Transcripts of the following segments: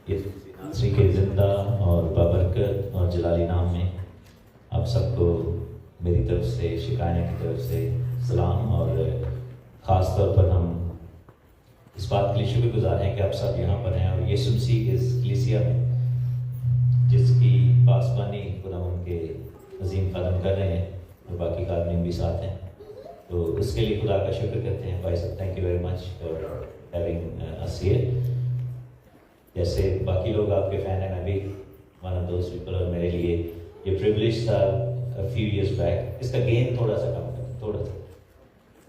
یہ ناصری کے زندہ اور بابرکت اور جلالی نام میں آپ سب کو میری طرف سے شکایت کی طرف سے سلام، اور خاص طور پر ہم اس بات کے لیے شکر گزار ہیں کہ آپ سب یہاں پر ہیں اور یسوع مسیح کے اس کلیسیا میں جس کی پاسبانی خدا ان کے عظیم قدم کر رہے ہیں اور باقی خادمین بھی ساتھ ہیں، تو اس کے لیے خدا کا شکر کرتے ہیں. بھائی صاحب thank you very much for having us here. جیسے باقی لوگ آپ کے فین ہیں، میں بھی ون آف دوز پیپل، اور میرے لیے یہ پریولیج تھا فیو ایئرس بیک. اس کا گین تھوڑا سا کم کریں، تھوڑا سا.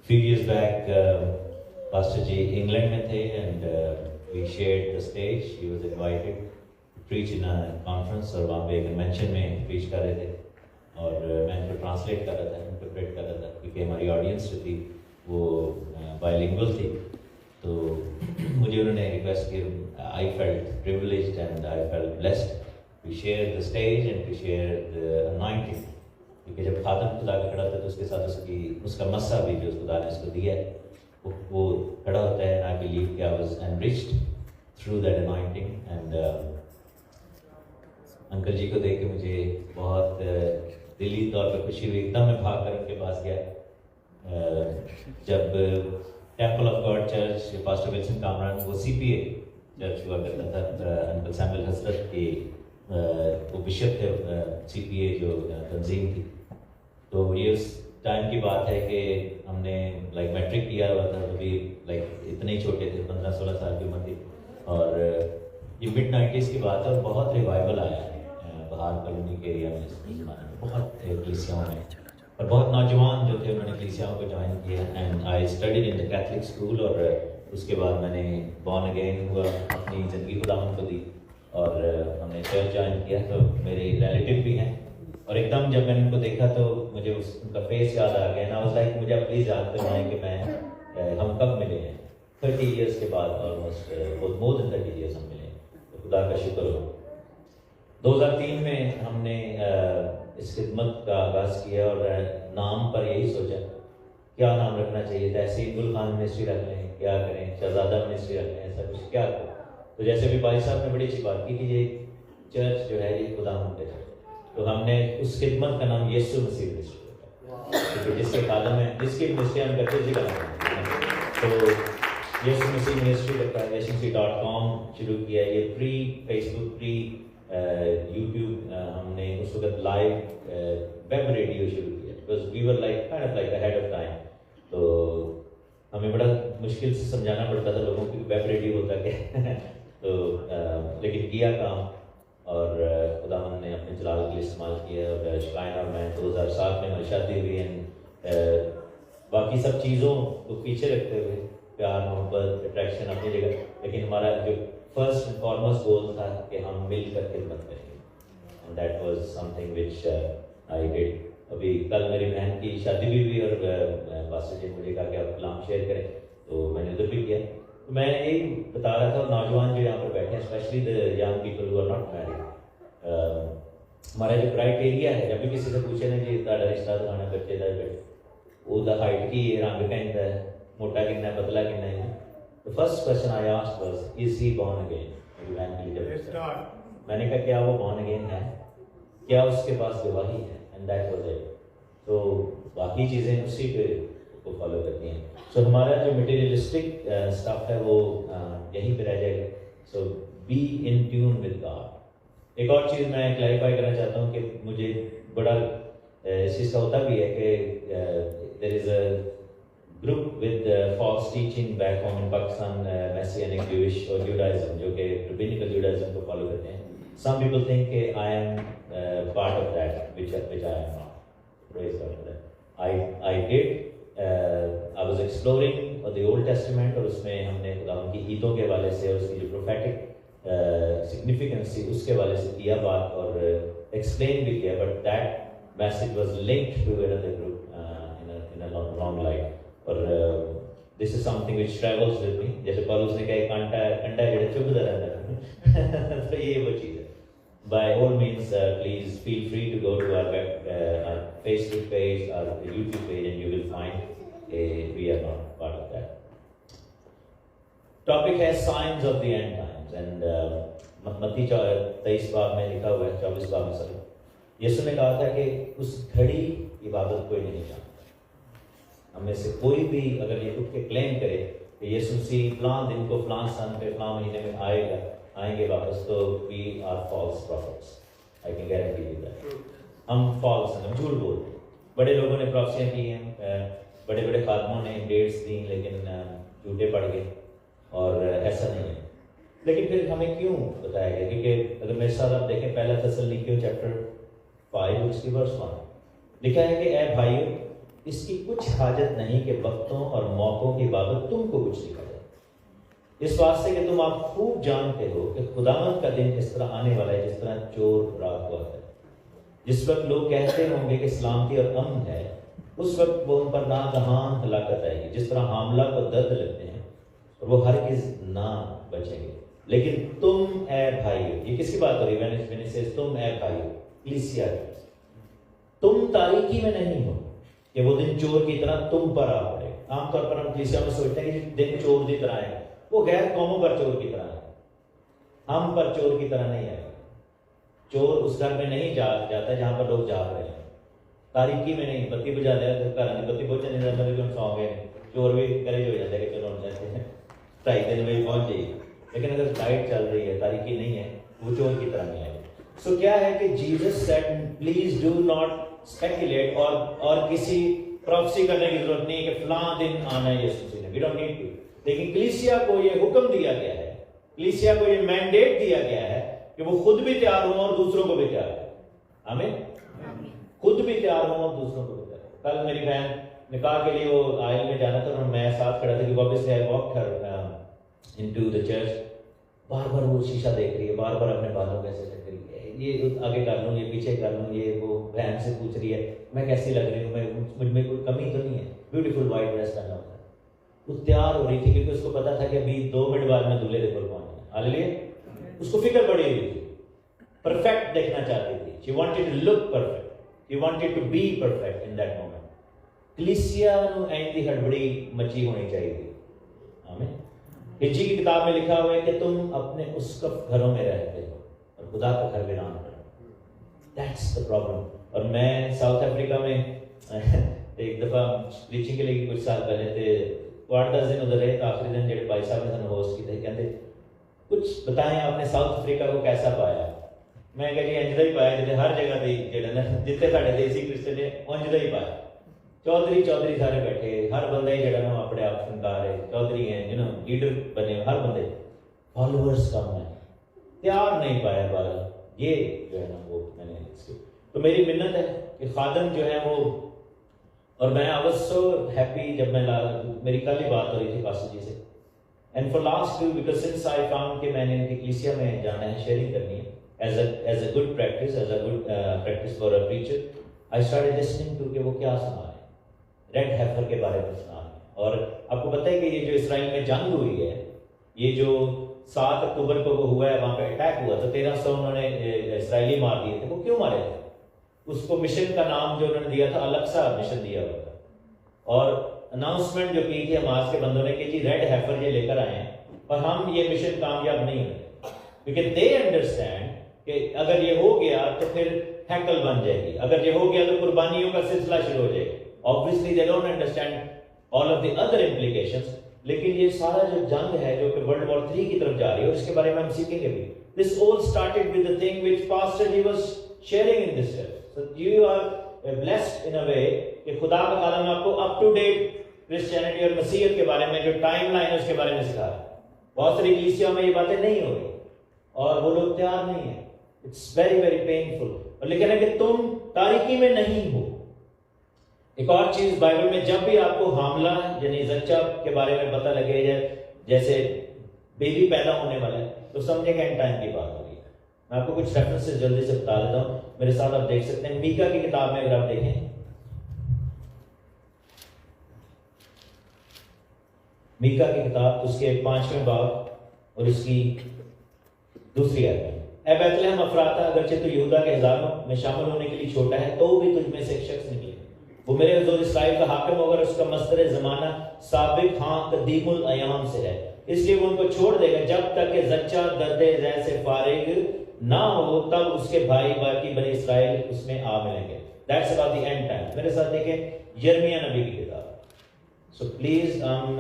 Few years back pastor ji England میں تھے and we shared the stage. He was invited to preach in conference, اور وہاں پہ کنونشن میں پریچ کر رہے تھے اور میں ان کو ٹرانسلیٹ کر رہا تھا، انٹرپریٹ کر رہا تھا، کیونکہ ہماری آڈینس جو تھی وہ بائلنگول تھی. تو مجھے انہوں نے ریکویسٹ کی. I felt privileged and I felt blessed to share the stage and to share the anointing. کیونکہ جب خادم خدا کا کھڑا ہوتا ہے تو اس کے ساتھ اس کا مسا بھی جو خدا نے اس کو دیا ہے وہ کھڑا ہوتا ہے. I believe کہ I was enriched through that anointing. And uncle ji کو دیکھ کے مجھے بہت دلی طور پہ خوشی ہوئی. ایک دم میں بھاگ کر ان کے پاس گیا. جب temple of God church pastor Wilson Kamran, وہ سی پی اے چرچ ہوا کرتا تھا، انکل سیموئل حضرت کی وہ بشپ تھے سی پی اے جو تنظیم تھی. تو یہ اس ٹائم کی بات ہے کہ ہم نے لائک میٹرک کیا ہوا تھا، تو بھی لائک اتنے ہی چھوٹے تھے، 15-16 سال کی عمر تھی. اور یہ mid-90s کی بات ہے اور بہت ریوائول آیا ہے بہار کالونی کے ایریا میں، اس زمانے میں بہت کلیسیاؤں میں، اور بہت نوجوان جو تھے انہوں نے کلیسیاؤں کو جوائن کیا. And I studied in the Catholic school, اور اس کے بعد میں نے بورن اگین ہوا، اپنی زندگی خدا کو دی اور ہم نے چرچ جوائن کیا. تو میرے ریلیٹیو بھی ہیں، اور ایک دم جب میں نے ان کو دیکھا تو مجھے ان کا فیس یاد آ گیا. نا واز لائک مجھے اب پلیز یاد کروائیں کہ میں ہم کب ملے ہیں. 30 ایئرس کے بعد، آلموسٹ مور دین 30 ایئرس ہم ملے ہیں. تو خدا کا شکر ہو. 2003 میں ہم نے اس خدمت کا آغاز کیا اور نام پر یہی سوچا کیا نام رکھنا چاہیے. تحسین گل خان منسٹری رکھ لیں، کیا کریں، شہزادہ منسٹری رکھ لیں، ایسا کچھ کیا کریں. تو جیسے بھی بھائی صاحب نے بڑی اچھی بات کی کہ یہ چرچ جو ہے یہ خدا منتظر ہے، تو ہم نے اس خدمت کا نام یسوع مسیح منسٹری رکھا، جس کے خادم ہے، جس کی منسٹری ہم کرتے اسی کا نام ہے. تو یسوع مسیح منسٹری رکھا، yesumc.com شروع کیا. یہ پری فیس بک، پری یوٹیوب، ہم نے اس وقت لائیو ویب ریڈیو شروع کیا. Because we were like kind of like ahead of time. تو ہمیں بڑا مشکل سے سمجھانا پڑتا تھا لوگوں کو ویب ریڈیو ہوتا کیا. تو لیکن کیا کام، اور خدا نے اپنے جلال کے لیے استعمال کیا. اور شائن اور میں 2007 میں ہماری شادی ہوئی. باقی سب چیزوں کو پیچھے رکھتے ہوئے پیار، محبت، اٹریکشن اپنی جگہ، لیکن ہمارا جو فرسٹ اینڈ فارموسٹ گول تھا کہ ہم مل کر خدمت کریں گے. And that was some thing which I did. ابھی کل میری بہن کی شادی بھی ہوئی اور پاسٹر جی مجھے کہا کہ آپ کلام شیئر کریں، تو میں نے ادھر بھی کیا. تو میں یہی بتا رہا تھا نوجوان جو یہاں پر بیٹھے ہیں، especially the young people who are not married, ہمارا جو کرائٹیریا ہے، جب بھی کسی سے پوچھے نا جی تھوڑا رشتہ دکھانا بچے کا بیٹے، وہ دا ہائٹ کی رنگ کہندا ہے، موٹا کتنا ہے، پتلا کتنا ہے. تو first question I asked was is he born again. میری بہن کے لیے جب میں نے کہا کیا وہ بورن اگین ہے، کیا اس کے پاس گواہی ہے. And that was it. تو باقی چیزیں اسی پہ کو فالو کرتی ہیں. سو ہمارا جو مٹیریلسٹک اسٹف ہے وہ یہیں پہ رہ جائے گا. So be in tune with God. ایک اور چیز میں کلیریفائی کرنا چاہتا ہوں کہ مجھے بڑا اس چیز کا ہوتا بھی ہے کہ there is a group with false teaching back home in Pakistan, Messianic Jewish اور جوڈائزم، جو کہ ربینیکل جوڈائزم کو فالو کرتے ہیں. سم پیپل تھنک کہ I am part of that which I am not. Praise God for that. I did. I was exploring the Old Testament, اور اس میں ہم نے خدا ان کی عیدوں کے حوالے سے اور اس کی جو prophetic significance تھی اس کے حوالے سے کیا بات اور explain بھی کیا. But that message was linked to another group in a wrong light. اور this is something which travels with me. جیسے پالوس نے کہا کنٹا جڑا چبھتا رہتا ہے، تو یہ وہ چیز ہے. By all means, please feel free to go to our Facebook page, our YouTube page, and you will find we are not part of that. Topic has signs of the end times, and متی 23 باب میں لکھا ہوا ہے، 24 باب میں سر یسوع نے کہا تھا کہ اس گھڑی عبادت کوئی نہیں جانتا۔ ہم میں سے کوئی بھی اگر یہ اٹھ کے کلیم کرے کہ یسوع مسیح فلاں دن کو فلاں سن پہ فلاں مہینے میں آئیں گے واپس، تو we are false prophets, I can guarantee you that. ہم فالس ہیں، ہم جھوٹ بولتے ہیں۔ بڑے لوگوں نے پروفیسیاں کی ہیں، بڑے بڑے خادموں نے ڈیٹس دی، لیکن جھوٹے پڑ گئے، اور ایسا نہیں ہے۔ لیکن پھر ہمیں کیوں بتایا گیا؟ کیونکہ اگر میرے ساتھ آپ دیکھیں پہلا تسلنیکیوں چیپٹر 5 اس کی ورس 1 لکھا ہے کہ اے بھائیو، اس کی کچھ حاجت نہیں کہ وقتوں اور موقعوں کی بابت تم کو کچھ لکھا جائے، اس واسطے کہ تم آپ خوب جانتے ہو کہ خداوند کا دن اس طرح آنے والا ہے جس طرح چور رات کو آتا ہے۔ جس وقت لوگ کہتے ہوں گے کہ سلامتی اور امن ہے، اس وقت وہ ان پر ناگہان ہلاکت آئے گی، جس طرح حاملہ کو درد لگتے ہیں اور وہ ہرگز نہ بچیں گے۔ لیکن تم اے بھائیو، یہ کس کی بات ہو رہی ہے؟ تم اے بھائیو، کلیسیا کی، تم تاریکی میں نہیں ہو کہ وہ دن چور کی طرح تم پر آ پڑے۔ عام طور پر ہم کلیسیا میں سوچتے ہیں کہ دن چور کی طرح ہے، وہ غیر قوموں پر چور کی طرح ہے، ہم پر چور کی طرح نہیں ہے۔ چور اس گھر میں نہیں جاتا جہاں پر لوگ جاگ رہے ہیں، تاریکی میں نہیں، بتی بجا دیا تو گھر کی بتی بہت نہیں جاتا کہ ہم سو گئے، چور بھی کرے ہو جاتا ہے کہ چلو ہم جاتے ہیں 2.5 دن میں پہنچ جائیے۔ لیکن اگر لائٹ چل رہی ہے، تاریکی نہیں ہے، وہ چور کی طرح نہیں ہے۔ سو کیا ہے کہ Jesus sad please do not speculate, اور کسی پروفیسی کرنے کی ضرورت نہیں کہ فلاں دن آنا ہے یسوع مسیح نے، وی ڈونٹ نیڈ ٹو۔ لیکن کلیسیا کو یہ حکم دیا گیا ہے، کلیسیا کو یہ مینڈیٹ دیا گیا ہے کہ وہ خود بھی تیار ہوں اور دوسروں کو بھی تیار کریں۔ آمین۔ خود بھی تیار ہوں اور دوسروں کو بھی تیار کریں۔ کل میری بہن نکاح کے لیے وہ آئل میں جانا تھا اور میں ساتھ کھڑا تھا کہ واپس سے واک کر into the church، بار بار وہ شیشہ دیکھ رہی ہے، بار بار اپنے بالوں کیسے چیک کر رہی ہے، یہ آگے کر لوں، یہ پیچھے کر لوں، یہ وہ بہن سے پوچھ رہی ہے میں کیسی لگ رہی ہوں، مجھ میں کوئی کمی تو نہیں ہے۔ بیوٹیفل وائٹ ڈریس پہنا ہوتا ہے، وہ تیار ہو رہی تھی کیونکہ اس کو پتا تھا کہ ابھی 2 منٹ بعد میں دولہے کے اوپر پہنچنا ہے۔ ہاللیلویا۔ اس کو فکر پڑی ہوئی تھی، پرفیکٹ دیکھنا چاہتی تھی، she wanted to look perfect, she wanted to be perfect in that moment۔ کلیسیا نو ایندی ہڑبڑی مچی ہونی چاہیے تھی۔ آمین۔ ہجی کی کتاب میں لکھا ہوا ہے کہ تم اپنے اسقف گھروں میں رہتے ہو اور خدا کا گھر ویران کرو۔ That's the problem. اور میں ساؤتھ افریقہ میں ایک دفعہ پریچنگ کے لیے کچھ سال پہلے تھے، 8-10 دن ادھر رہے، آخری دن جڑے بھائی صاحب نے سن ہوسٹ کی تھے، کہتے کچھ بتائیں آپ نے ساؤتھ افریقہ کو کیسا پایا؟ میں کہا جی انجدہ ہی پایا جیسے ہر جگہ پہ جڑے نا جتنے ساڈے دیسی کرسچن نے انجدہ ہی پایا۔ چودھری سارے بیٹھے، ہر بندہ ہی جڑا نا اپنے آپ فنکار ہے، چودھری ہیں جنہوں لیڈر بنے، ہر بندے فالوورز کم ہیں، تیار نہیں پایا بارہ۔ یہ جو ہے نا وہ میں نے اس کی تو میری منت ہے کہ خادم جو ہے وہ، اور میں I was so happy جب میں میری کل ہی بات ہو رہی تھی پاسٹر جی سے، and for last two because since I found کہ میں نے ان کی کلیسیا میں جانا ہے، شیئرنگ کرنی ہے as a good practice, as a good practice for a preacher, I started listening to کہ وہ کیا سنا ہے، ریڈ ہیفر کے بارے میں سنا ہے۔ اور آپ کو پتہ ہے کہ یہ جو اسرائیل میں جنگ ہوئی ہے، یہ جو 7 اکتوبر کو وہ ہوا ہے، وہاں پہ اٹیک ہوا تھا، 1300 انہوں نے اسرائیلی مار دیے تھے۔ وہ کیوں مارے تھے؟ اس کو مشن کا نام جو انہوں نے دیا تھا الیکسا مشن دیا ہوا تھا، اور اناؤنسمنٹ جو کی تھی حماس کے بندوں نے کہ جی ریڈ ہیفر یہ لے کر آئے ہیں اور ہم یہ مشن کامیاب نہیں ہوئے، کیونکہ دے انڈرسٹینڈ کہ اگر یہ ہو گیا تو پھر ہیکل بن جائے گی، اگر یہ ہو گیا تو قربانیوں کا سلسلہ شروع ہو جائے گا۔ Obviously they don't understand all of the other implications، لیکن یہ سارا جو جنگ ہے جو کہ World War III کی طرف جا رہی ہے، اور اس کے بارے میں ہم سیکھیں گے بھی۔ This all started with the thing which Pastor Ji was sharing in this church. So you are blessed in a way کہ خدا کا خادم آپ کو up to date کرسچینٹی اور مسیحیت کے بارے میں جو ٹائم لائن ہے اس کے بارے میں سکھا رہا ہے۔ بہت ساری کلیسیوں میں یہ باتیں نہیں ہو رہی اور وہ لوگ تیار نہیں ہیں۔ It's very very painful۔ اور لیکن ہے کہ تم تاریکی میں نہیں ہو۔ ایک اور چیز بائبل میں جب بھی آپ کو حاملہ یعنی زچہ کے بارے میں پتہ لگے جیسے بیبی پیدا ہونے والا ہے، تو سمجھے کہ اینڈ ٹائم کی بات ہو رہی ہے۔ میں آپ کو کچھ ریفرنسز جلدی سے بتا دیتا ہوں، میرے ساتھ آپ دیکھ سکتے ہیں میکا کی کتاب میں اگر آپ دیکھیں، میکا کی کتاب اس کے 5ویں باب اور اس کی 2 آیت میں، اے بیت لحم افراتا، اگرچہ تو یہودا کے ہزاروں میں شامل ہونے کے لیے چھوٹا ہے، تو بھی تجھ میں سے ایک شخص نکلے، وہ میرے حضور اسرائیل کا حاکم ہوگا، اور اس کا مصدر زمانہ سابق ہاں قدیم الایام سے ہے، اس لیے وہ ان کو چھوڑ دے گا جب تک کہ زچہ درد ذہ سے فارغ نہ ہو، تب اس کے بھائی باقی بنی اسرائیل اس میں آ ملیں گے. That's about the end time. میرے ساتھ دیکھیں یرمیہ نبی کی کتاب. So please I'm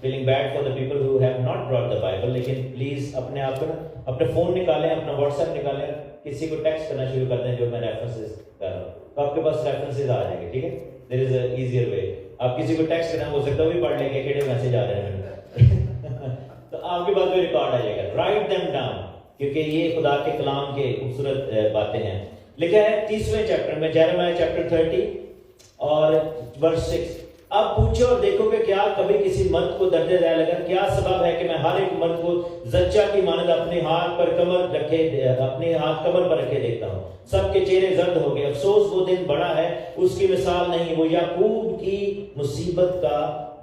feeling bad for the people who have not brought the Bible. لیکن please اپنے آپ کو اپنے فون نکالیں، اپنا واٹس ایپ نکالیں، کسی کو ٹیکسٹ کرنا شروع کر دیں جو میں ریفرنسز کر رہا ہوں، تو آپ کے پاس ریفرنسز آ جائیں گے. ٹھیک ہے، there is a easier way. آپ کسی کو ٹیکسٹ کرنا ہو سکتا ہے وہ بھی پڑھ لیں گے کیڑے میسج آ رہے ہیں تو آپ کے پاس وہ ریکارڈ آ جائے گا. رائٹ them down، کیونکہ یہ خدا کے کلام کے خوبصورت باتیں ہیں. لکھا ہے 30ویں چیپٹر میں، جیرمیہ چیپٹر 30 اور ورس 6. اب پوچھو اور دیکھو کہ کیا کبھی کسی مرد کو درد ذہ لگا؟ کیا سبب ہے کہ میں ہر ایک مرد کو زچہ کی مانند اپنے ہاتھ پر کمر رکھے دیکھتا ہوں. سب کے چہرے زرد ہو گئے. افسوس وہ دن بڑا ہے، اس کی مثال نہیں. وہ یعقوب کی مصیبت کا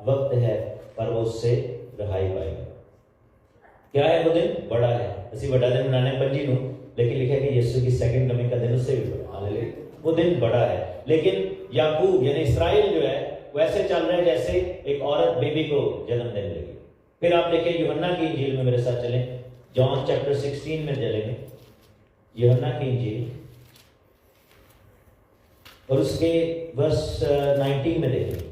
وقت ہے پر وہ اس سے رہائی پائے گا. کیا ہے وہ دن؟ بڑا ہے. اسی بڑا دن منانے پنجی نوں، لیکن لکھا ہے کہ یسوع کی سیکنڈ کمنگ کا دن اس سے بھی بڑا. وہ دن بڑا ہے. لیکن یعقوب یعنی اسرائیل جو ہے ویسے چل رہا ہے جیسے ایک عورت بیبی کو جنم دینے لگی. پھر آپ دیکھیں یوحنا کی انجیل میں میرے ساتھ چلیں، جان چیپٹر 16 میں چلیں گے. یوحنا کی انجیل اور اس کے ورس 19 میں دیکھیں.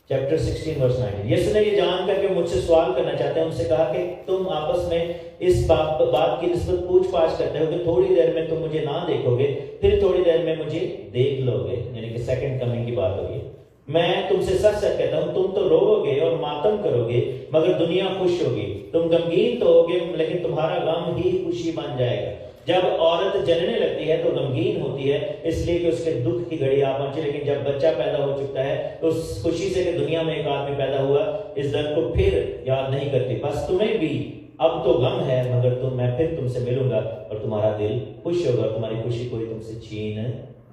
چیپٹر 16 ورس 19. یسوع نے یہ جان کر کے مجھ سے سوال کرنا چاہتے ہیں، ان سے کہا کہ تم آپس میں اس بات کی نسبت پوچھ پاچھ کرتے ہو کہ تھوڑی دیر میں تم مجھے نہ دیکھو گے، پھر تھوڑی دیر میں مجھے دیکھ لو گے. یعنی کہ سیکنڈ کمنگ کی بات ہوگی. میں تم سے سچ سچ کہتا ہوں، تم تو رو گے اور ماتم کرو گے مگر دنیا خوش ہوگی. تم غمگین تو ہوگے لیکن تمہارا غم ہی خوشی بن جائے گا. جب عورت جننے لگتی ہے تو غمگین ہوتی ہے اس لیے کہ اس کے دکھ کی گھڑی آ پہنچی، لیکن جب بچہ پیدا ہو چکتا ہے تو اس خوشی سے کہ دنیا میں ایک آدمی پیدا ہوا اس درد کو پھر یاد نہیں کرتی. بس تمہیں بھی اب تو غم ہے مگر میں پھر تم سے ملوں گا اور تمہارا دل خوش ہوگا، تمہاری خوشی کوئی تم سے چھین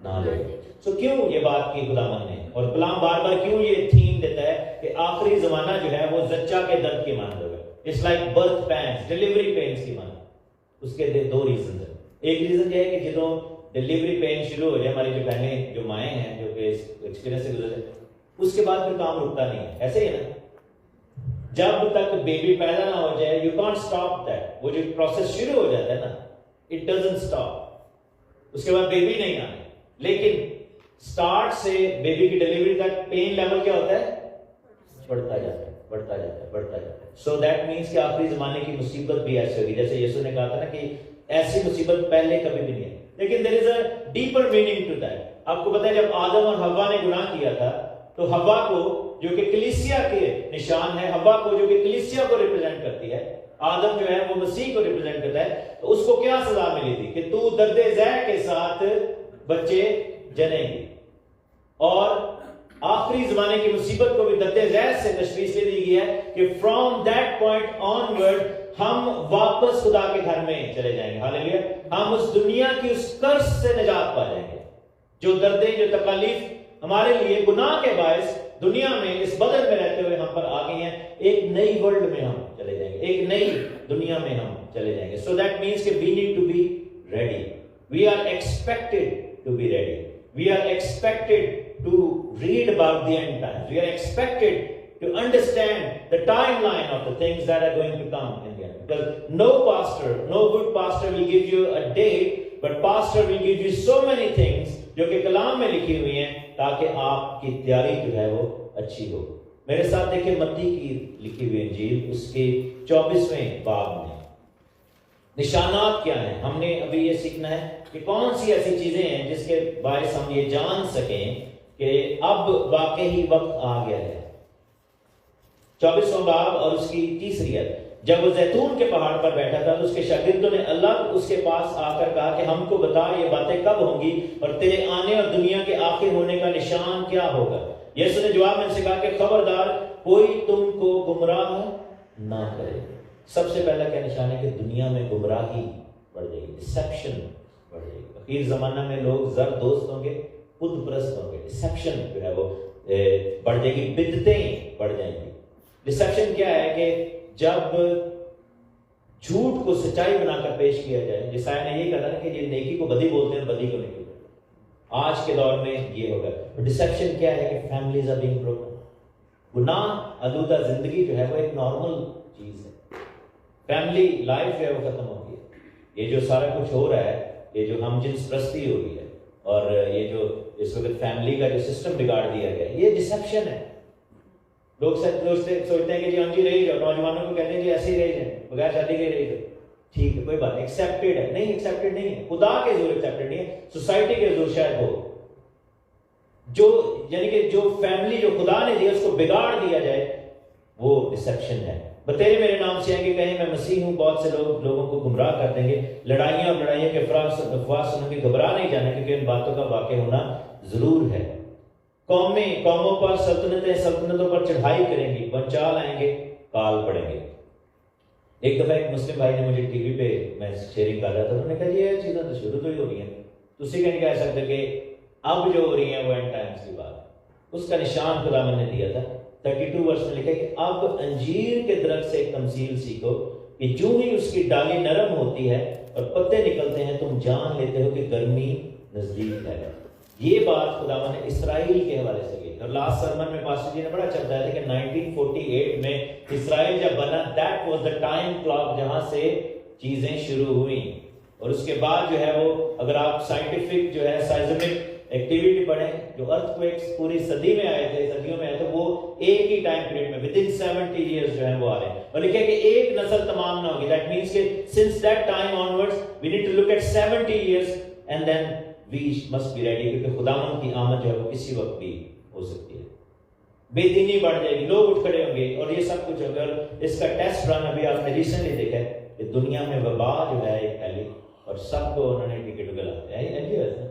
نہ لے. سو کیوں یہ بات کی خداوند نے، اور کلام بار بار کیوں یہ تھیم دیتا ہے کہ آخری زمانہ جو ہے وہ زچہ کے درد کی مانند ہوگا. It's like birth pains, delivery pains کی مانند. اس کے دو ریزنز ہیں. ایک ریزن یہ ہے کہ جدوں ڈیلیوری پین شروع ہو جائے، ہماری جو بہنیں جو مائیں ہیں جو کہ ایکسپیرینس سے گزرے، اس کے بعد پھر کام رکتا نہیں ہے. ایسے ہی ہے نا، جب تک بیبی پیدا نہ ہو جائے یو کانٹ اسٹاپ دیٹ. وہ جو پروسیس شروع ہو جاتا ہے نا، اٹ ڈزنٹ اسٹاپ. اس کے بعد بیبی نہیں آنے، لیکن سٹارٹ سے بیبی کی ڈیلیوری تک پین لیول کیا ہوتا ہے؟ بڑھتا جاتا ہے، بڑھتا جاتا ہے، بڑھتا جاتا ہے. سو دیٹ مینس کہ آخری زمانے کی مصیبت بھی ایسی ہوگی جیسے یسوع نے کہا تھا نا کہ ایسی مصیبت پہلے کبھی بھی نہیں ہے. لیکن there is a deeper meaning to that. آپ کو پتہ ہے جب آدم اور حوا نے گناہ کیا تھا تو حوا کو جو کہ کلیسیا کے نشان ہے، حوا کو جو کہ کلیسیا کو ریپرزینٹ کرتی ہے، آدم جو ہے وہ مسیح کو ریپرزینٹ کرتا ہے، تو اس کو کیا سزا ملی تھی کہ تو درد ذہ کے ساتھ بچے جنے گی. اور آخری زمانے کی مصیبت کو بھی درد ذہ سے تشخیص دے دی گئی ہے کہ from that point on word ہم واپس خدا کے گھر میں چلے جائیں گے. ہاللیلویا. ہم اس دنیا کی اس قرض سے نجات پا جائیں گے. جو دردیں، جو تکالیف ہمارے لیے گناہ کے باعث دنیا میں اس بدن میں رہتے ہوئے ہم پر آ گئی ہیں، ایک نئی ورلڈ میں ہم چلے جائیں گے، ایک نئی دنیا میں ہم چلے جائیں گے. سو دیٹ مینس کہ we need to be ready. We are expected to be ready. We are expected to read about the end times. We are expected to understand the timeline of the things that are going to come in the end. Because no pastor, no good pastor will give you a date, but pastor will give you so many things جو کہ کلام میں لکھی ہوئی ہیں تاکہ آپ کی تیاری جو ہے وہ اچھی ہو. میرے ساتھ دیکھیں متی کی لکھی ہوئی انجیل اس کے 24ویں باب میں نشانات کیا ہیں. ہم نے ابھی یہ سیکھنا ہے کہ کون سی ایسی چیزیں ہیں جس کے باعث ہم یہ جان سکیں کہ اب واقعی وقت آ گیا ہے. 24واں باب اور اس کی 3 آیت. جب وہ زیتون کے پہاڑ پر بیٹھا تھا تو اس کے شاگردوں نے الگ اس کے پاس آ کر کہا کہ ہم کو بتا یہ باتیں کب ہوں گی اور تیرے آنے اور دنیا کے آخر ہونے کا نشان کیا ہوگا. یسوع نے جواب میں سے کہا کہ خبردار کوئی تم کو گمراہ نہ کرے. سب سے پہلا کیا نشان ہے کہ دنیا میں گمراہی بڑھ جائے گی، ڈسیپشن بڑھ جائے گی. اخیر زمانہ میں لوگ زر دوست ہوں گے، خود پرست ہوں گے. ڈسیپشن جو ہے وہ بڑھ جائے گی، بدعتیں بڑھ جائیں گی. ڈسیپشن کیا ہے کہ جب جھوٹ کو سچائی بنا کر پیش کیا جائے. جسایا نے یہ کہا نا کہ یہ نیکی کو بدی بولتے ہیں، بدی کو نیکی بولتے ہیں. آج کے دور میں یہ ہوگا. ڈسیپشن کیا ہے کہ فیملیز آر بینگ بروکن. گناہ آلودہ زندگی جو ہے وہ ایک نارمل چیز ہے. فیملی لائف جو ہے وہ ختم ہو گئی ہے. یہ جو سارا کچھ ہو رہا ہے, یہ جو ہم جنس پرستی ہو رہی ہے, اور یہ جو اس وقت فیملی کا جو سسٹم بگاڑ دیا گیا ہے, یہ ڈسیپشن ہے. لوگ سوچتے ہیں کہ جی ہم جی رہی جاؤ, نوجوانوں کو کہتے ہیں جی ایسے ہی رہی جائیں, بغیر شادی کے رہی جاؤ, ٹھیک ہے کوئی بات ایکسیپٹیڈ ہے. نہیں, ایکسیپٹیڈ نہیں ہے, خدا کے حضور ایکسیپٹیڈ نہیں ہے, سوسائٹی کے حضور شاید ہو. جو یعنی کہ جو فیملی جو خدا نے دیا اس کو بگاڑ دیا جائے, وہ ڈسیپشن ہے. بتیرے میرے نام سے آئیں گے, کہیں میں مسیح ہوں, بہت سے لوگوں کو گمراہ کر دیں گے. لڑائیاں اور لڑائیوں کے افواہ سن کے گھبرا نہیں جانا, کیونکہ ان باتوں کا واقع ہونا ضرور ہے. قوموں پر سلطنتوں پر چڑھائی کریں گی, بنچال آئیں گے, کال پڑیں گے. ایک دفعہ ایک مسلم بھائی نے مجھے ٹی وی پہ میں شیئرنگ کر رہا تھا, انہوں نے کہا یہ چیزیں تو شروع تو ہی ہو رہی ہیں, تسی کہ نہیں کہہ سکتے کہ اب جو ہو رہی ہیں وہ اینڈ ٹائمز کی بات. اس کا نشان خدا میں نے دیا تھا. 32 ورس میں لکھا ہے کہ اب انجیر کے درخت سے ایک تمثیل سیکھو کہ جو ہی اس کی ڈالی نرم ہوتی ہے اور پتے نکلتے ہیں, تم جان لیتے ہو کہ گرمی نزدیک ہے. یہ بات خدا نے اسرائیل کے حوالے سے کی. اور لاسٹ سرمن میں پاسٹر جی نے بڑا اچھا بتایا تھا کہ 1948 میں اسرائیل جب بنا, that was the time clock جہاں سے چیزیں شروع ہوئیں. اور اس کے بعد جو ہے وہ, اگر آپ سائنٹیفک جو ہے سائزمک ایکٹیویٹی پڑھیں, جو ارتھ کویکس پوری صدیوں میں آئے تھے, وہ ایک ہی ٹائم پیریڈ میں ود ان 70 ایئرز جو ہے وہ آ رہے ہیں. اور لکھا ہے کہ ایک نسل تمام نہ ہوگی. دیٹ مینس کہ since that time onwards we need to look at 70 years and then we must be ready, کیونکہ خداوند کی آمد جو ہے وہ کسی وقت بھی ہو سکتی ہے. بے دینی بڑھ جائے گی, لوگ اٹھ کھڑے ہوں گے, اور یہ سب کچھ ہوگا. اور اس کا ٹیسٹ رن ابھی آپ نے ریسنٹلی دیکھا ہے کہ دنیا میں وبا جو ہے ایک پھیلی, اور سب کو انہوں نے ٹکٹ دلاتے ہیں.